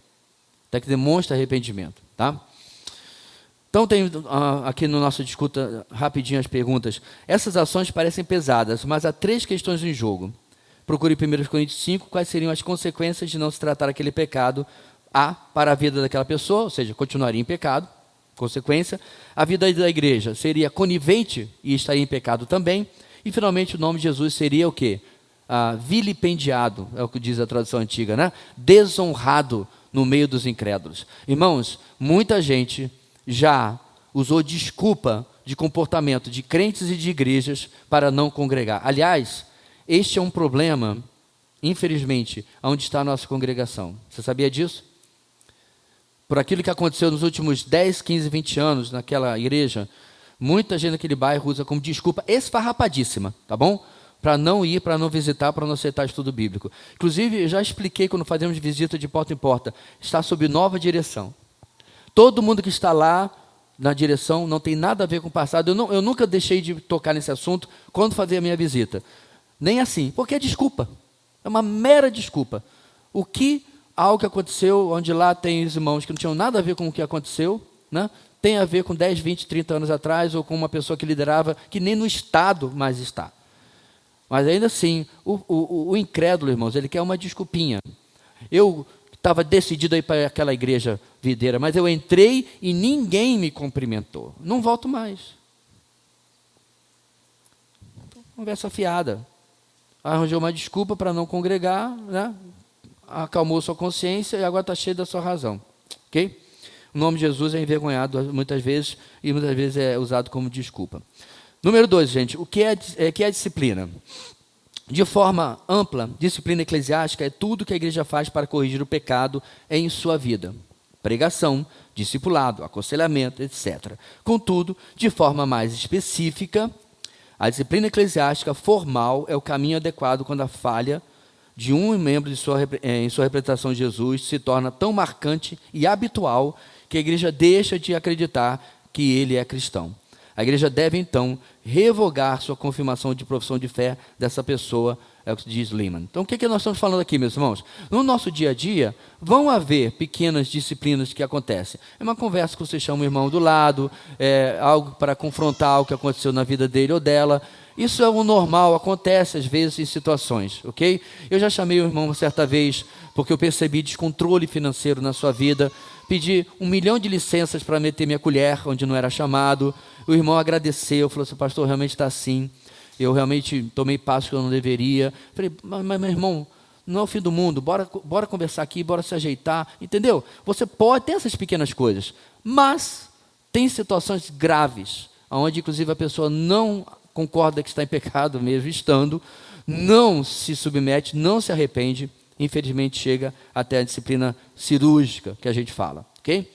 até que demonstre arrependimento, tá? Então, tem aqui no nosso discuta rapidinho as perguntas. Essas ações parecem pesadas, mas há 3 questões em jogo. Procure 1 Coríntios 5, quais seriam as consequências de não se tratar aquele pecado para a vida daquela pessoa, ou seja, continuaria em pecado, consequência. A vida da igreja seria conivente e estaria em pecado também. E, finalmente, o nome de Jesus seria o quê? Vilipendiado, é o que diz a tradução antiga, né? Desonrado no meio dos incrédulos. Irmãos, muita gente já usou desculpa de comportamento de crentes e de igrejas para não congregar. Aliás, este é um problema, infelizmente, onde está a nossa congregação. Você sabia disso? Por aquilo que aconteceu nos últimos 10, 15, 20 anos naquela igreja, muita gente naquele bairro usa como desculpa esfarrapadíssima, tá bom? Para não ir, para não visitar, para não aceitar estudo bíblico. Inclusive, eu já expliquei quando fazemos visita de porta em porta, está sob nova direção. Todo mundo que está lá na direção não tem nada a ver com o passado. Eu nunca deixei de tocar nesse assunto quando fazia a minha visita. Nem assim, porque é desculpa. É uma mera desculpa. Algo que aconteceu, onde lá tem os irmãos que não tinham nada a ver com o que aconteceu, né? Tem a ver com 10, 20, 30 anos atrás, ou com uma pessoa que liderava, que nem no Estado mais está. Mas ainda assim, o incrédulo, irmãos, ele quer uma desculpinha. Eu estava decidido a ir para aquela igreja videira, mas eu entrei e ninguém me cumprimentou. Não volto mais. Conversa fiada. Arranjou uma desculpa para não congregar, né? Acalmou sua consciência e agora está cheio da sua razão. Ok? O nome de Jesus é envergonhado muitas vezes e muitas vezes é usado como desculpa. Número 2, gente, o que é disciplina? De forma ampla, disciplina eclesiástica é tudo que a igreja faz para corrigir o pecado em sua vida. Pregação, discipulado, aconselhamento, etc. Contudo, de forma mais específica, a disciplina eclesiástica formal é o caminho adequado quando a falha de um membro em sua representação de Jesus se torna tão marcante e habitual que a igreja deixa de acreditar que ele é cristão. A igreja deve, então, revogar sua confirmação de profissão de fé dessa pessoa, é o que diz Lehman. Então, o que nós estamos falando aqui, meus irmãos? No nosso dia a dia, vão haver pequenas disciplinas que acontecem. É uma conversa que você chama o irmão do lado, algo para confrontar algo que aconteceu na vida dele ou dela. Isso é o normal, acontece às vezes em situações, ok? Eu já chamei o irmão certa vez, porque eu percebi descontrole financeiro na sua vida, pedi 1 milhão de licenças para meter minha colher, onde não era chamado. O irmão agradeceu, falou assim, pastor, realmente está assim, eu realmente tomei passos que eu não deveria. Falei, mas meu irmão, não é o fim do mundo, bora conversar aqui, bora se ajeitar, entendeu? Você pode ter essas pequenas coisas, mas tem situações graves, onde inclusive a pessoa não concorda que está em pecado mesmo, estando, não se submete, não se arrepende, infelizmente chega até a disciplina cirúrgica que a gente fala, ok?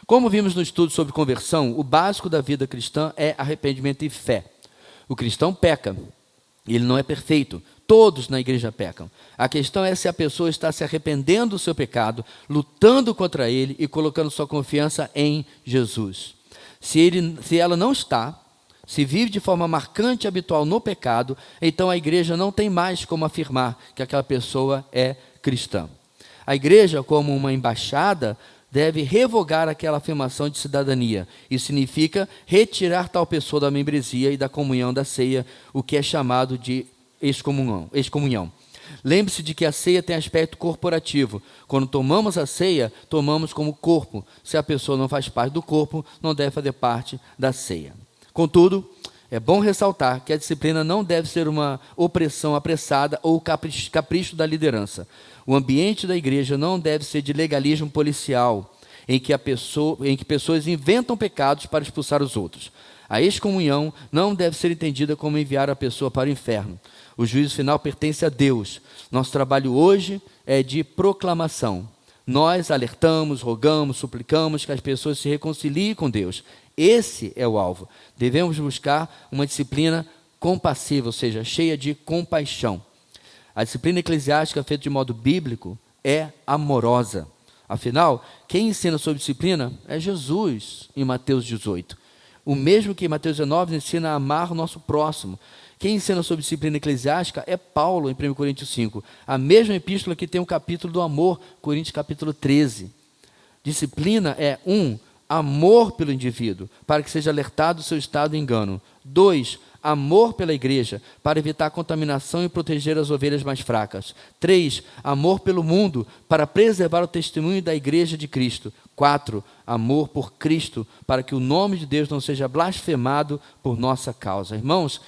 Como vimos no estudo sobre conversão, o básico da vida cristã é arrependimento e fé. O cristão peca, ele não é perfeito, todos na igreja pecam. A questão é se a pessoa está se arrependendo do seu pecado, lutando contra ele e colocando sua confiança em Jesus. Se ela não está, se vive de forma marcante e habitual no pecado, então a igreja não tem mais como afirmar que aquela pessoa é cristã. A igreja, como uma embaixada, deve revogar aquela afirmação de cidadania. Isso significa retirar tal pessoa da membresia e da comunhão da ceia, o que é chamado de excomunhão. Lembre-se de que a ceia tem aspecto corporativo. Quando tomamos a ceia, tomamos como corpo. Se a pessoa não faz parte do corpo, não deve fazer parte da ceia. Contudo, é bom ressaltar que a disciplina não deve ser uma opressão apressada ou capricho da liderança. O ambiente da igreja não deve ser de legalismo policial, em que pessoas inventam pecados para expulsar os outros. A excomunhão não deve ser entendida como enviar a pessoa para o inferno. O juízo final pertence a Deus. Nosso trabalho hoje é de proclamação. Nós alertamos, rogamos, suplicamos que as pessoas se reconciliem com Deus. Esse é o alvo. Devemos buscar uma disciplina compassiva, ou seja, cheia de compaixão. A disciplina eclesiástica feita de modo bíblico é amorosa. Afinal, quem ensina sobre disciplina é Jesus, em Mateus 18. O mesmo que em Mateus 19 ensina a amar o nosso próximo. Quem ensina sobre disciplina eclesiástica é Paulo, em 1 Coríntios 5. A mesma epístola que tem o capítulo do amor, Coríntios capítulo 13. Disciplina é amor pelo indivíduo, para que seja alertado do seu estado de engano. 2, amor pela igreja, para evitar a contaminação e proteger as ovelhas mais fracas. 3, amor pelo mundo, para preservar o testemunho da igreja de Cristo. 4, amor por Cristo, para que o nome de Deus não seja blasfemado por nossa causa. Irmãos,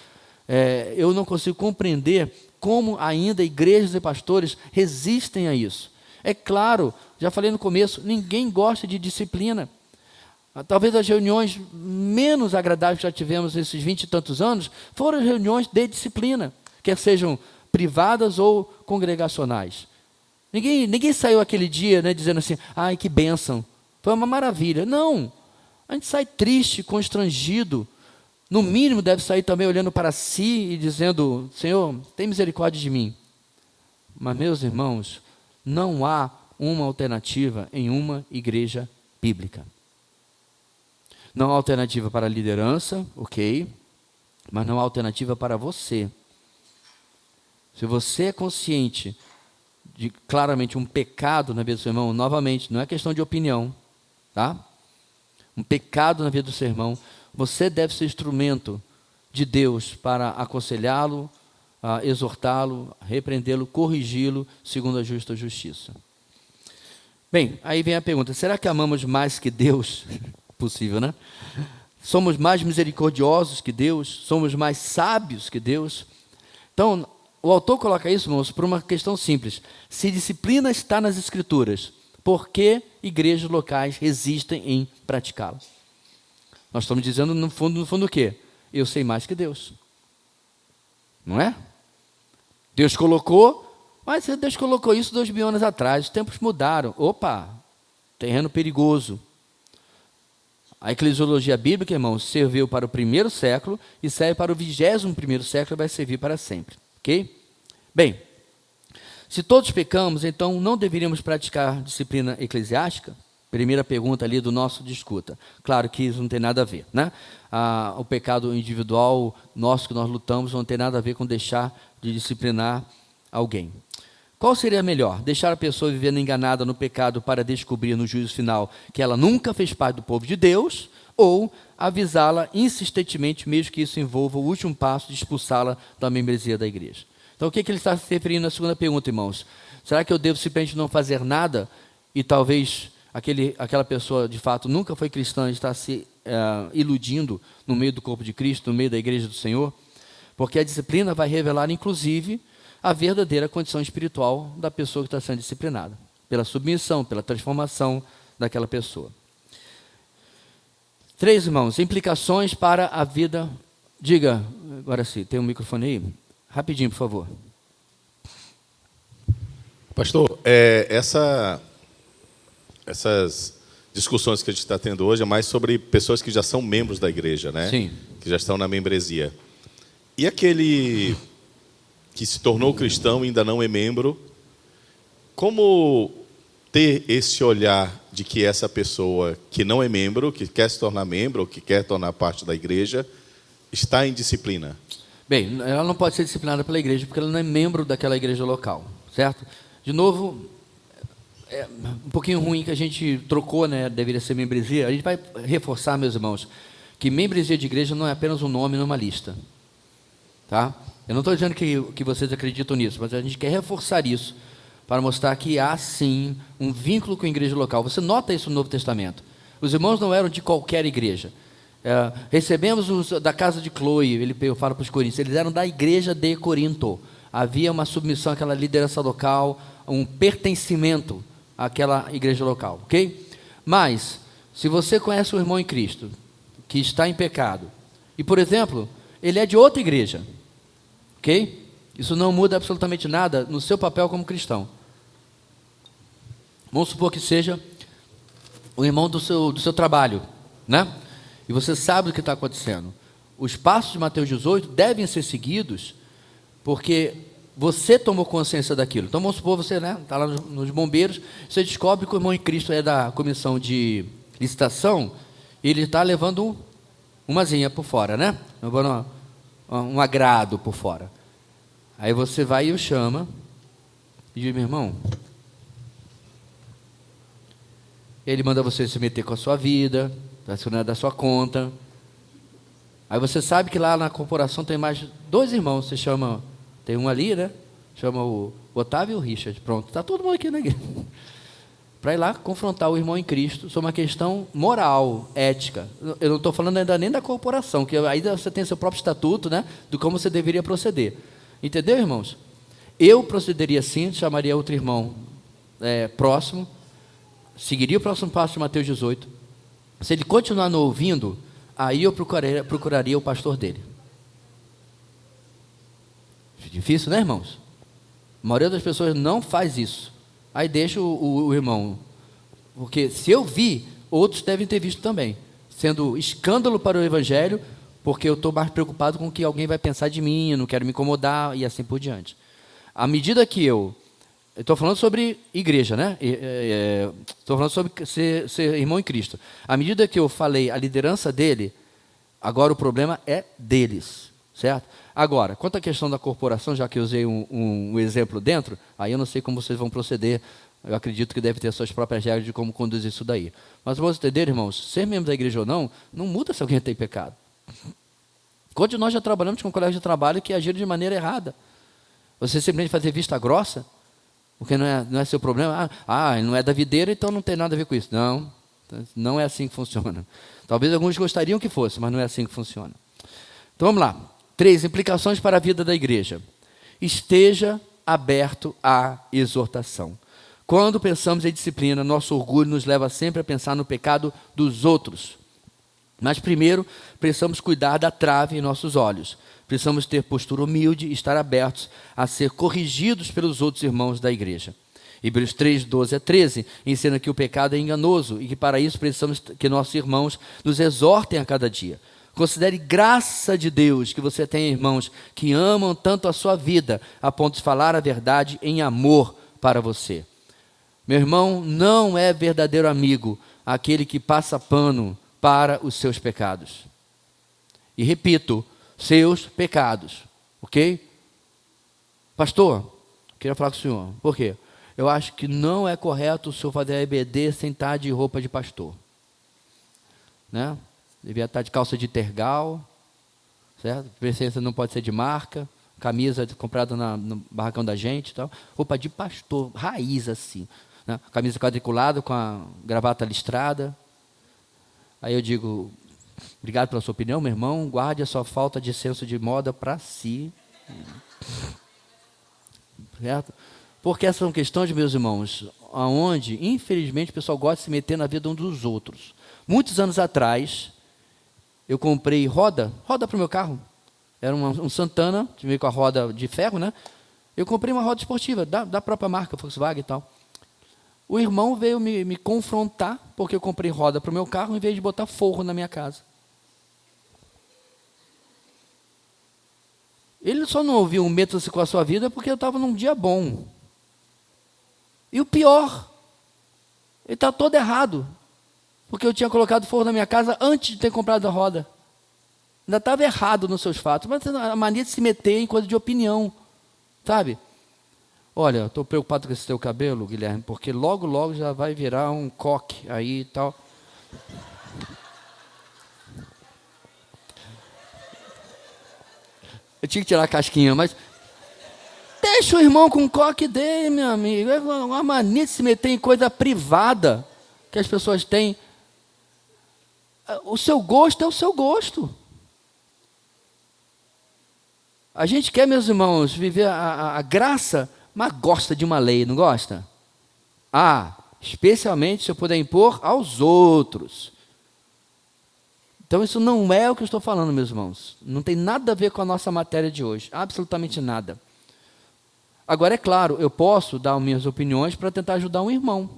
eu não consigo compreender como ainda igrejas e pastores resistem a isso. É claro, já falei no começo, ninguém gosta de disciplina. Talvez as reuniões menos agradáveis que já tivemos nesses 20 e tantos anos foram as reuniões de disciplina, quer sejam privadas ou congregacionais. Ninguém saiu aquele dia, né, dizendo assim, ai, que bênção, foi uma maravilha. Não, a gente sai triste, constrangido. No mínimo deve sair também olhando para si e dizendo, Senhor, tem misericórdia de mim. Mas, meus irmãos, não há uma alternativa em uma igreja bíblica. Não há alternativa para a liderança, ok, mas não há alternativa para você. Se você é consciente de claramente um pecado na vida do seu irmão, novamente, não é questão de opinião, tá? Um pecado na vida do seu irmão, você deve ser instrumento de Deus para aconselhá-lo, exortá-lo, repreendê-lo, corrigi-lo, segundo a justa justiça. Bem, aí vem a pergunta, será que amamos mais que Deus? Possível, né? Somos mais misericordiosos que Deus? Somos mais sábios que Deus? Então, o autor coloca isso, irmãos, por uma questão simples. Se disciplina está nas Escrituras, por que igrejas locais resistem em praticá-la? Nós estamos dizendo, no fundo o quê? Eu sei mais que Deus. Não é? Deus colocou, mas Deus colocou isso 2000 anos atrás, os tempos mudaram. Opa, terreno perigoso. A eclesiologia bíblica, irmãos, serviu para o 1º século e serve para o 21º século e vai servir para sempre. Ok? Bem, se todos pecamos, então não deveríamos praticar disciplina eclesiástica? Primeira pergunta ali do nosso discuta. Claro que isso não tem nada a ver, né? O pecado individual nosso que nós lutamos não tem nada a ver com deixar de disciplinar alguém. Qual seria melhor? Deixar a pessoa vivendo enganada no pecado para descobrir no juízo final que ela nunca fez parte do povo de Deus, ou avisá-la insistentemente, mesmo que isso envolva o último passo de expulsá-la da membresia da igreja? Então, o que ele está se referindo na segunda pergunta, irmãos? Será que eu devo simplesmente não fazer nada e talvez aquela pessoa, de fato, nunca foi cristã e está se iludindo no meio do corpo de Cristo, no meio da igreja do Senhor? Porque a disciplina vai revelar, inclusive, a verdadeira condição espiritual da pessoa que está sendo disciplinada, pela submissão, pela transformação daquela pessoa. 3, irmãos, implicações para a vida. Diga, agora sim, tem um microfone aí? Rapidinho, por favor. Pastor, essas discussões que a gente está tendo hoje é mais sobre pessoas que já são membros da igreja, né? Sim. Que já estão na membresia. E aquele que se tornou cristão e ainda não é membro, como ter esse olhar de que essa pessoa que não é membro, que quer se tornar membro, ou que quer tornar parte da igreja, está em disciplina? Bem, ela não pode ser disciplinada pela igreja, porque ela não é membro daquela igreja local, certo? De novo, é um pouquinho ruim que a gente trocou, né? Deveria ser membresia. A gente vai reforçar, meus irmãos, que membresia de igreja não é apenas um nome numa lista, tá? Eu não estou dizendo que vocês acreditam nisso, mas a gente quer reforçar isso para mostrar que há sim um vínculo com a igreja local. Você nota isso no Novo Testamento. Os irmãos não eram de qualquer igreja. Recebemos os da casa de Chloe, eu falo para os coríntios, eles eram da igreja de Corinto. Havia uma submissão àquela liderança local, um pertencimento àquela igreja local, ok? Mas, se você conhece um irmão em Cristo, que está em pecado, e, por exemplo, ele é de outra igreja, ok? Isso não muda absolutamente nada no seu papel como cristão. Vamos supor que seja o irmão do seu trabalho, né? E você sabe o que está acontecendo. Os passos de Mateus 18 devem ser seguidos, porque você tomou consciência daquilo. Então, vamos supor, você está lá nos bombeiros, você descobre que o irmão em Cristo é da comissão de licitação, e ele está levando uma zinha por fora, né? Levando um agrado por fora. Aí você vai e o chama, e diz, meu irmão, ele manda você se meter com a sua vida, isso não é da sua conta. Aí você sabe que lá na corporação tem mais 2 irmãos, você chama, tem um ali, né? Chama o Otávio e o Richard, pronto, está todo mundo aqui na igreja. Para ir lá confrontar o irmão em Cristo sobre uma questão moral, ética. Eu não estou falando ainda nem da corporação, que ainda você tem seu próprio estatuto, né? De como você deveria proceder. Entendeu, irmãos? Eu procederia assim, chamaria outro irmão próximo, seguiria o próximo passo de Mateus 18. Se ele continuar não ouvindo, aí eu procuraria o pastor dele. Difícil, né, irmãos? A maioria das pessoas não faz isso. Aí deixa o irmão. Porque se eu vi, outros devem ter visto também. Sendo escândalo para o evangelho, porque eu estou mais preocupado com o que alguém vai pensar de mim, eu não quero me incomodar e assim por diante. À medida que eu estou falando sobre igreja, né? Estou falando sobre ser irmão em Cristo. À medida que eu falei a liderança dele, agora o problema é deles, certo? Agora, quanto à questão da corporação, já que eu usei um exemplo dentro, aí eu não sei como vocês vão proceder, eu acredito que deve ter suas próprias regras de como conduzir isso daí. Mas vamos entender, irmãos, ser membro da igreja ou não muda se alguém tem pecado. Quando nós já trabalhamos com colegas de trabalho que agiram de maneira errada, você simplesmente fazer vista grossa, porque não é seu problema, ele não é da videira, então não tem nada a ver com isso. Não é assim que funciona. Talvez alguns gostariam que fosse, mas não é assim que funciona. Então vamos lá. 3 implicações para a vida da igreja. Esteja aberto à exortação. Quando pensamos em disciplina, nosso orgulho nos leva sempre a pensar no pecado dos outros. Mas primeiro, precisamos cuidar da trave em nossos olhos. Precisamos ter postura humilde e estar abertos a ser corrigidos pelos outros irmãos da igreja. Hebreus 3, 12 a 13 ensina que o pecado é enganoso e que para isso precisamos que nossos irmãos nos exortem a cada dia. Considere graça de Deus que você tem irmãos que amam tanto a sua vida a ponto de falar a verdade em amor para você. Meu irmão, não é verdadeiro amigo aquele que passa pano para os seus pecados. E repito, seus pecados, ok? Pastor, queria falar com o senhor, por quê? Eu acho que não é correto o senhor fazer a EBD sem estar de roupa de pastor, né? Devia estar de calça de tergal, certo? Presença não pode ser de marca, camisa comprada no barracão da gente, tal. Roupa de pastor, raiz assim, né? Camisa quadriculada com a gravata listrada. Aí eu digo, obrigado pela sua opinião, meu irmão, guarde a sua falta de senso de moda para si. Certo? Porque essas são questões, meus irmãos, onde, infelizmente, o pessoal gosta de se meter na vida uns dos outros. Muitos anos atrás, eu comprei roda para o meu carro. Era um Santana, veio com a roda de ferro, né? Eu comprei uma roda esportiva, da própria marca, Volkswagen e tal. O irmão veio me confrontar, porque eu comprei roda para o meu carro, em vez de botar forro na minha casa. Ele só não ouviu um meta-se com a sua vida porque eu estava num dia bom. E o pior, ele está todo errado. Porque eu tinha colocado forro na minha casa antes de ter comprado a roda. Ainda estava errado nos seus fatos. Mas a mania de se meter em coisa de opinião. Sabe? Olha, estou preocupado com esse teu cabelo, Guilherme, porque logo, logo já vai virar um coque aí e tal. Eu tinha que tirar a casquinha, mas... Deixa o irmão com coque dele, meu amigo. É uma mania de se meter em coisa privada que as pessoas têm. O seu gosto é o seu gosto. A gente quer, meus irmãos, viver a graça, mas gosta de uma lei, não gosta? Especialmente se eu puder impor aos outros. Então isso não é o que eu estou falando, meus irmãos. Não tem nada a ver com a nossa matéria de hoje. Absolutamente nada. Agora, é claro, eu posso dar minhas opiniões para tentar ajudar um irmão.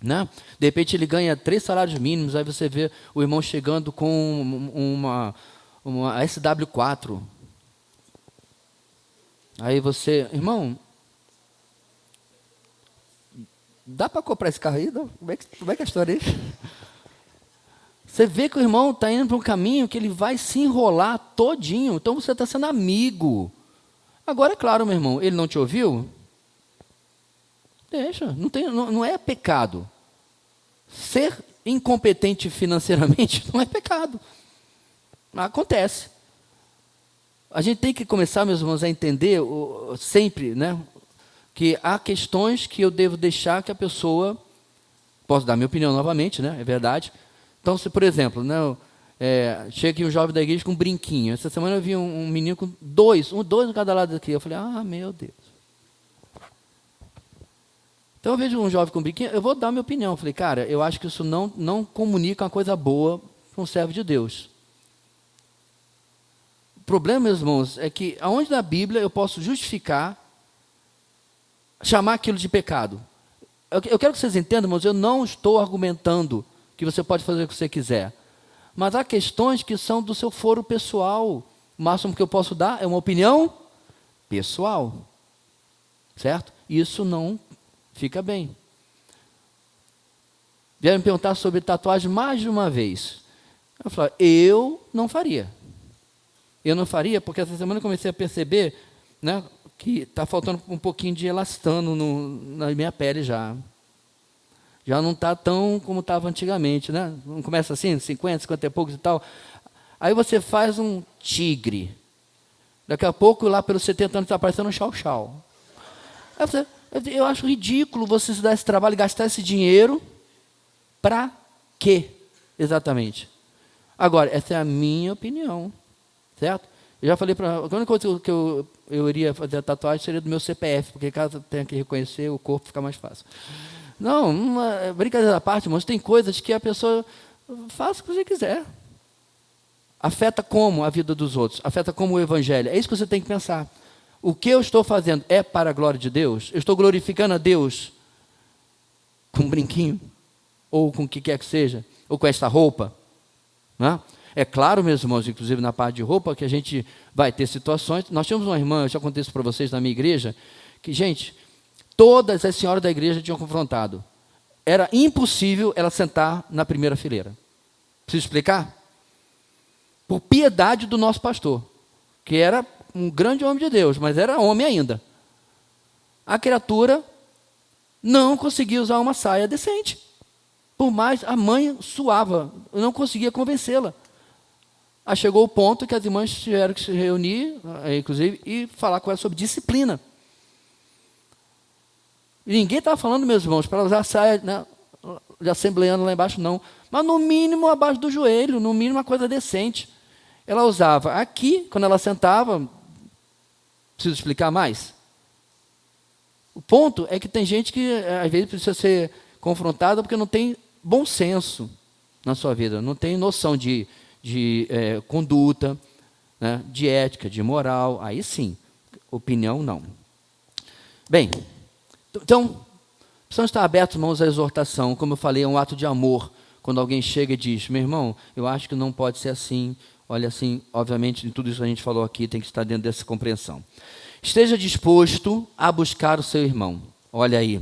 Né? De repente ele ganha 3 salários mínimos, aí você vê o irmão chegando com uma SW4. Aí você, irmão, dá para comprar esse carro aí? Não? Como é que é a história aí? Você vê que o irmão está indo para um caminho que ele vai se enrolar todinho. Então você está sendo amigo. Agora, é claro, meu irmão, ele não te ouviu? Deixa, não é pecado. Ser incompetente financeiramente não é pecado. Acontece. A gente tem que começar, meus irmãos, a entender sempre, né, que há questões que eu devo deixar que a pessoa... Posso dar minha opinião novamente, né, é verdade. Então, se, por exemplo, né, chega aqui um jovem da igreja com um brinquinho. Essa semana eu vi um menino com dois em cada lado aqui. Eu falei, meu Deus. Então eu vejo um jovem com um brinquinho, eu vou dar minha opinião. Eu falei, cara, eu acho que isso não comunica uma coisa boa para um servo de Deus. O problema, meus irmãos, é que aonde na Bíblia eu posso justificar, chamar aquilo de pecado? Eu quero que vocês entendam, irmãos, eu não estou argumentando que você pode fazer o que você quiser. Mas há questões que são do seu foro pessoal. O máximo que eu posso dar é uma opinião pessoal. Certo? Isso não fica bem. Vieram me perguntar sobre tatuagem mais de uma vez. Eu falei, eu não faria. Eu não faria porque essa semana eu comecei a perceber, né, que está faltando um pouquinho de elastano na minha pele já. Já não está tão como estava antigamente, né? Não começa assim, 50 e poucos e tal. Aí você faz um tigre. Daqui a pouco, lá pelos 70 anos, está aparecendo um chau-chau. Eu acho ridículo você se dar esse trabalho e gastar esse dinheiro para quê, exatamente? Agora, essa é a minha opinião, certo? Eu já falei para... A única coisa que eu iria fazer a tatuagem seria do meu CPF, porque caso tenha que reconhecer, o corpo fica mais fácil. Não, brincadeira à parte, irmãos, tem coisas que a pessoa faz o que você quiser. Afeta como a vida dos outros? Afeta como o evangelho? É isso que você tem que pensar. O que eu estou fazendo é para a glória de Deus? Eu estou glorificando a Deus com um brinquinho? Ou com o que quer que seja? Ou com esta roupa? Não é? É claro, meus irmãos, inclusive na parte de roupa, que a gente vai ter situações. Nós tínhamos uma irmã, eu já contei isso para vocês na minha igreja, que, gente... Todas as senhoras da igreja tinham confrontado. Era impossível ela sentar na primeira fileira. Preciso explicar? Por piedade do nosso pastor, que era um grande homem de Deus, mas era homem ainda. A criatura não conseguia usar uma saia decente. Por mais a mãe suava, eu não conseguia convencê-la. Aí chegou o ponto que as irmãs tiveram que se reunir, inclusive, e falar com ela sobre disciplina. Ninguém estava falando, meus irmãos, para usar saia, né, de assembleando lá embaixo, não. Mas no mínimo abaixo do joelho, no mínimo uma coisa decente. Ela usava aqui, quando ela sentava, preciso explicar mais? O ponto é que tem gente que, às vezes, precisa ser confrontada porque não tem bom senso na sua vida, não tem noção de conduta, né, de ética, de moral. Aí sim, opinião não. Bem... Então, precisamos estar abertos, irmãos, à exortação. Como eu falei, é um ato de amor. Quando alguém chega e diz, meu irmão, eu acho que não pode ser assim. Olha, assim, obviamente, de tudo isso que a gente falou aqui, tem que estar dentro dessa compreensão. Esteja disposto a buscar o seu irmão. Olha aí.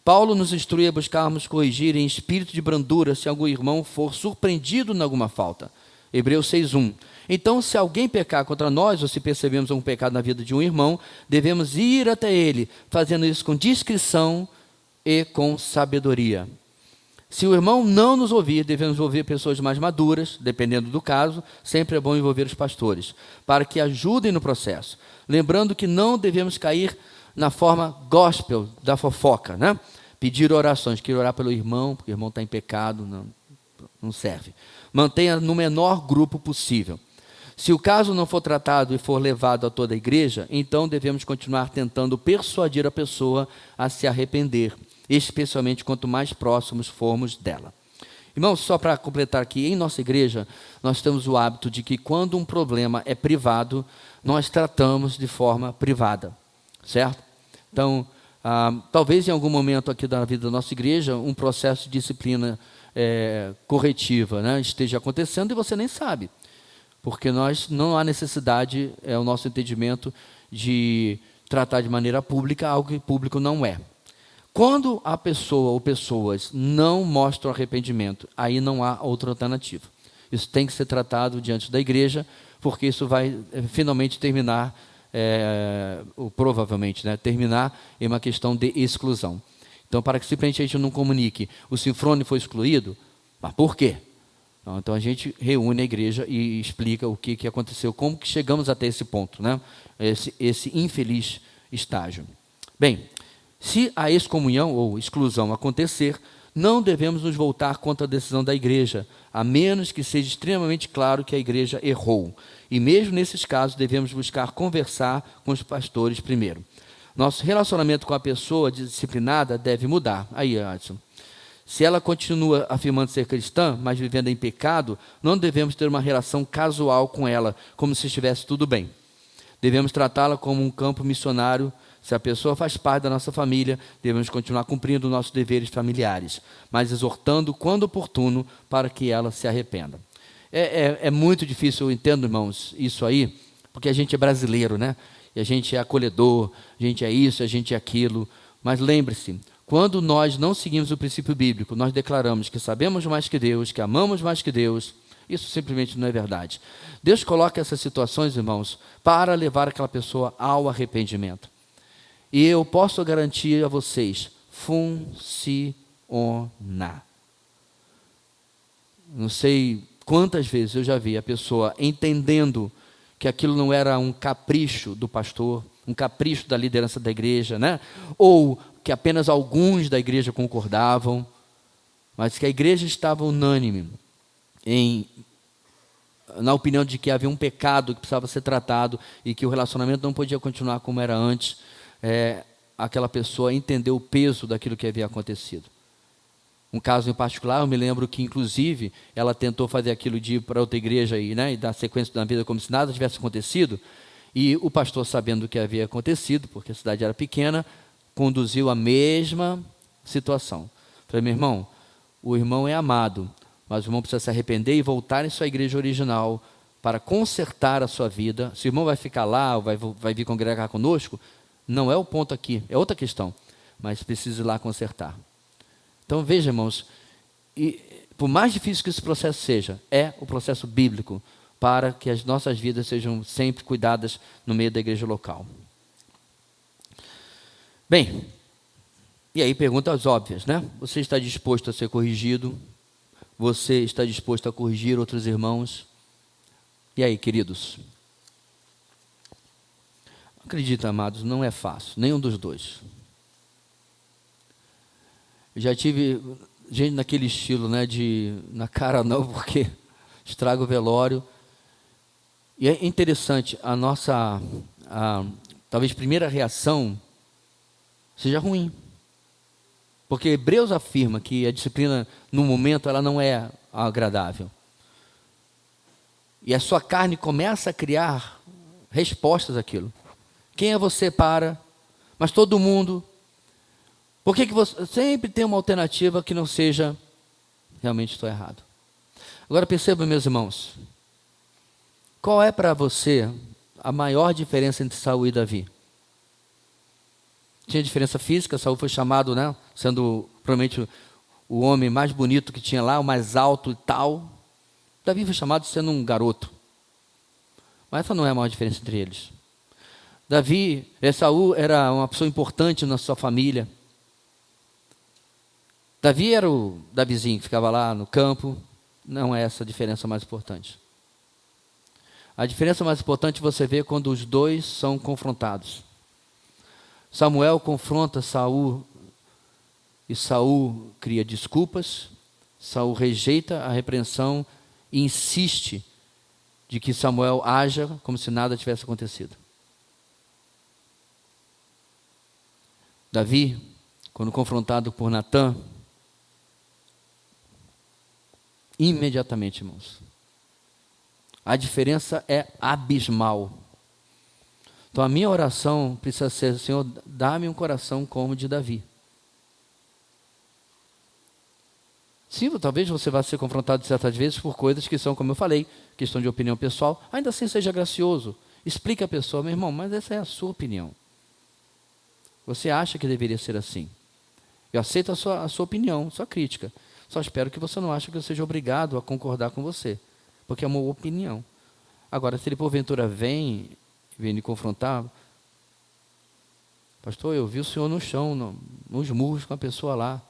Paulo nos instrui a buscarmos corrigir em espírito de brandura se algum irmão for surpreendido em alguma falta. Hebreus 6:1. Então, se alguém pecar contra nós, ou se percebemos algum pecado na vida de um irmão, devemos ir até ele, fazendo isso com discrição e com sabedoria. Se o irmão não nos ouvir, devemos ouvir pessoas mais maduras, dependendo do caso. Sempre é bom envolver os pastores, para que ajudem no processo. Lembrando que não devemos cair na forma gospel da fofoca, né? Pedir orações, querer orar pelo irmão, porque o irmão está em pecado, não serve. Mantenha no menor grupo possível. Se o caso não for tratado e for levado a toda a igreja, então devemos continuar tentando persuadir a pessoa a se arrepender, especialmente quanto mais próximos formos dela. Irmãos, só para completar aqui, em nossa igreja, nós temos o hábito de que quando um problema é privado, nós tratamos de forma privada, certo? Então, talvez em algum momento aqui da vida da nossa igreja, um processo de disciplina corretiva, né, esteja acontecendo e você nem sabe, porque nós não há necessidade, é o nosso entendimento, de tratar de maneira pública algo que público não é. Quando a pessoa ou pessoas não mostram arrependimento, aí não há outra alternativa. Isso tem que ser tratado diante da igreja, porque isso vai finalmente terminar, ou provavelmente, né, terminar em uma questão de exclusão. Então, para que simplesmente a gente não comunique, o Sinfrone foi excluído, mas por quê? Então a gente reúne a igreja e explica o que aconteceu, como que chegamos até esse ponto, né? Esse infeliz estágio. Bem, se a excomunhão ou exclusão acontecer, não devemos nos voltar contra a decisão da igreja, a menos que seja extremamente claro que a igreja errou. E mesmo nesses casos, devemos buscar conversar com os pastores primeiro. Nosso relacionamento com a pessoa disciplinada deve mudar. Aí, Adson. Se ela continua afirmando ser cristã, mas vivendo em pecado, não devemos ter uma relação casual com ela, como se estivesse tudo bem. Devemos tratá-la como um campo missionário. Se a pessoa faz parte da nossa família, devemos continuar cumprindo nossos deveres familiares, mas exortando quando oportuno para que ela se arrependa. É muito difícil, eu entendo, irmãos, isso aí, porque a gente é brasileiro, né? E a gente é acolhedor, a gente é isso, a gente é aquilo. Mas lembre-se, quando nós não seguimos o princípio bíblico, nós declaramos que sabemos mais que Deus, que amamos mais que Deus, isso simplesmente não é verdade. Deus coloca essas situações, irmãos, para levar aquela pessoa ao arrependimento. E eu posso garantir a vocês, funciona. Não sei quantas vezes eu já vi a pessoa entendendo que aquilo não era um capricho do pastor, um capricho da liderança da igreja, né? Ou que apenas alguns da igreja concordavam, mas que a igreja estava unânime na opinião de que havia um pecado que precisava ser tratado e que o relacionamento não podia continuar como era antes. Aquela pessoa entendeu o peso daquilo que havia acontecido. Um caso em particular, eu me lembro que, inclusive, ela tentou fazer aquilo de ir para outra igreja e dar sequência da vida como se nada tivesse acontecido, e o pastor, sabendo o que havia acontecido, porque a cidade era pequena, conduziu a mesma situação. Falei, meu irmão, o irmão é amado, mas o irmão precisa se arrepender e voltar em sua igreja original para consertar a sua vida. Se o irmão vai ficar lá ou vai vir congregar conosco, não é o ponto aqui, é outra questão, mas precisa ir lá consertar. Então veja, irmãos, e por mais difícil que esse processo seja, é o processo bíblico para que as nossas vidas sejam sempre cuidadas no meio da igreja local. Bem, e aí perguntas óbvias, né? Você está disposto a ser corrigido? Você está disposto a corrigir outros irmãos? E aí, queridos? Acredita, amados, não é fácil, nenhum dos dois. Eu já tive gente naquele estilo, né, na cara não, porque estraga o velório. E é interessante, a nossa, talvez, primeira reação seja ruim. Porque Hebreus afirma que a disciplina, no momento, ela não é agradável. E a sua carne começa a criar respostas àquilo. Quem é você para? Mas todo mundo. Por que você sempre tem uma alternativa que não seja realmente estou errado? Agora perceba, meus irmãos, qual é para você a maior diferença entre Saul e Davi? Tinha diferença física, Saul foi chamado, né, sendo provavelmente o homem mais bonito que tinha lá, o mais alto e tal. Davi foi chamado sendo um garoto. Mas essa não é a maior diferença entre eles. Saul era uma pessoa importante na sua família. Davi era o Davizinho que ficava lá no campo. Não é essa a diferença mais importante. A diferença mais importante você vê quando os dois são confrontados. Samuel confronta Saul e Saul cria desculpas. Saul rejeita a repreensão e insiste de que Samuel haja como se nada tivesse acontecido. Davi, quando confrontado por Natã, imediatamente, irmãos, a diferença é abismal. Então a minha oração precisa ser: Senhor, dá-me um coração como o de Davi. Sim, talvez você vá ser confrontado certas vezes por coisas que são, como eu falei, questão de opinião pessoal. Ainda assim seja gracioso. Explique à pessoa: meu irmão, mas essa é a sua opinião. Você acha que deveria ser assim. Eu aceito a sua opinião, sua crítica. Só espero que você não ache que eu seja obrigado a concordar com você, porque é uma opinião. Agora, se ele porventura vem me confrontar: pastor, eu vi o senhor no chão, nos murros com a pessoa lá.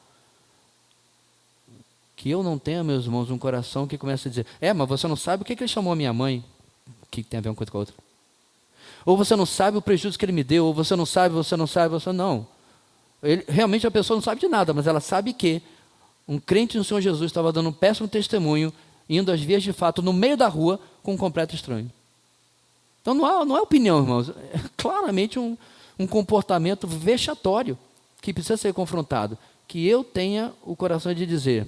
Que eu não tenha, meus irmãos, um coração que comece a dizer: mas você não sabe o que ele chamou a minha mãe. O que tem a ver uma coisa com a outra? Ou você não sabe o prejuízo que ele me deu, ou você não sabe. Não. Realmente a pessoa não sabe de nada, mas ela sabe que um crente no Senhor Jesus estava dando um péssimo testemunho, indo às vias de fato, no meio da rua, com um completo estranho. Então não é opinião, irmãos. É claramente um comportamento vexatório que precisa ser confrontado. Que eu tenha o coração de dizer: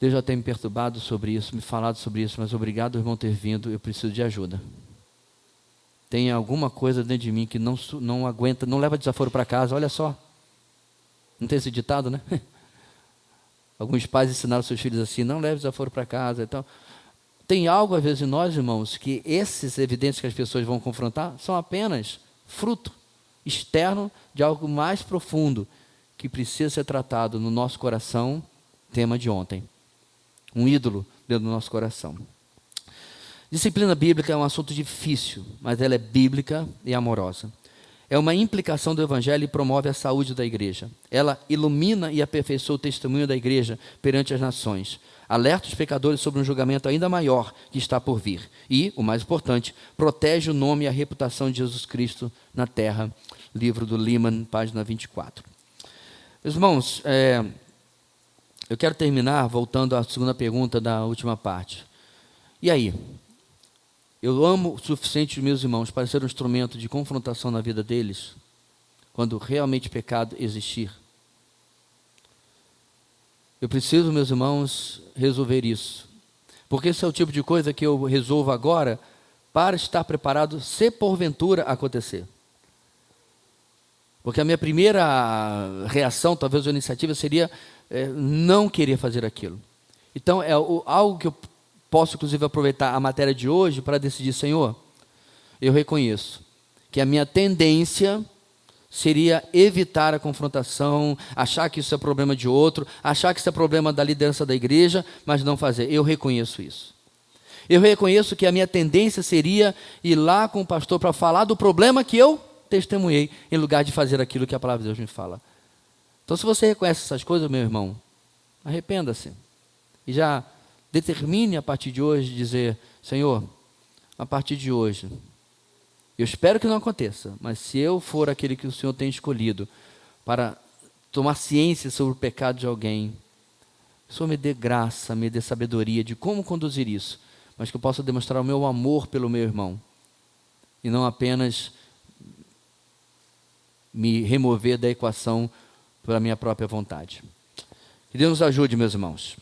Deus já tem me perturbado sobre isso, me falado sobre isso, mas obrigado, irmão, ter vindo, eu preciso de ajuda. Tem alguma coisa dentro de mim que não aguenta, não leva desaforo para casa. Olha só, não tem esse ditado, né? Alguns pais ensinaram seus filhos assim: não leve desaforo para casa. Então, tem algo às vezes em nós, irmãos, que essas evidências que as pessoas vão confrontar são apenas fruto externo de algo mais profundo que precisa ser tratado no nosso coração. Tema de ontem: um ídolo dentro do nosso coração. Disciplina bíblica é um assunto difícil, mas ela é bíblica e amorosa. É uma implicação do Evangelho e promove a saúde da igreja. Ela ilumina e aperfeiçoa o testemunho da igreja perante as nações. Alerta os pecadores sobre um julgamento ainda maior que está por vir. E, o mais importante, protege o nome e a reputação de Jesus Cristo na terra. Livro do Lehman, página 24. Meus irmãos, eu quero terminar voltando à segunda pergunta da última parte. E aí? Eu amo o suficiente os meus irmãos para ser um instrumento de confrontação na vida deles, quando realmente pecado existir? Eu preciso, meus irmãos, resolver isso. Porque esse é o tipo de coisa que eu resolvo agora para estar preparado se porventura acontecer. Porque a minha primeira reação, talvez a iniciativa, seria não querer fazer aquilo. Então, algo que eu posso, inclusive, aproveitar a matéria de hoje para decidir: Senhor, eu reconheço que a minha tendência seria evitar a confrontação, achar que isso é problema de outro, achar que isso é problema da liderança da igreja, mas não fazer. Eu reconheço isso. Eu reconheço que a minha tendência seria ir lá com o pastor para falar do problema que eu testemunhei, em lugar de fazer aquilo que a palavra de Deus me fala. Então, se você reconhece essas coisas, meu irmão, arrependa-se. E já determine a partir de hoje dizer: Senhor, a partir de hoje, eu espero que não aconteça, mas se eu for aquele que o Senhor tem escolhido para tomar ciência sobre o pecado de alguém, o Senhor me dê graça, me dê sabedoria de como conduzir isso, mas que eu possa demonstrar o meu amor pelo meu irmão, e não apenas me remover da equação pela minha própria vontade. Que Deus nos ajude, meus irmãos.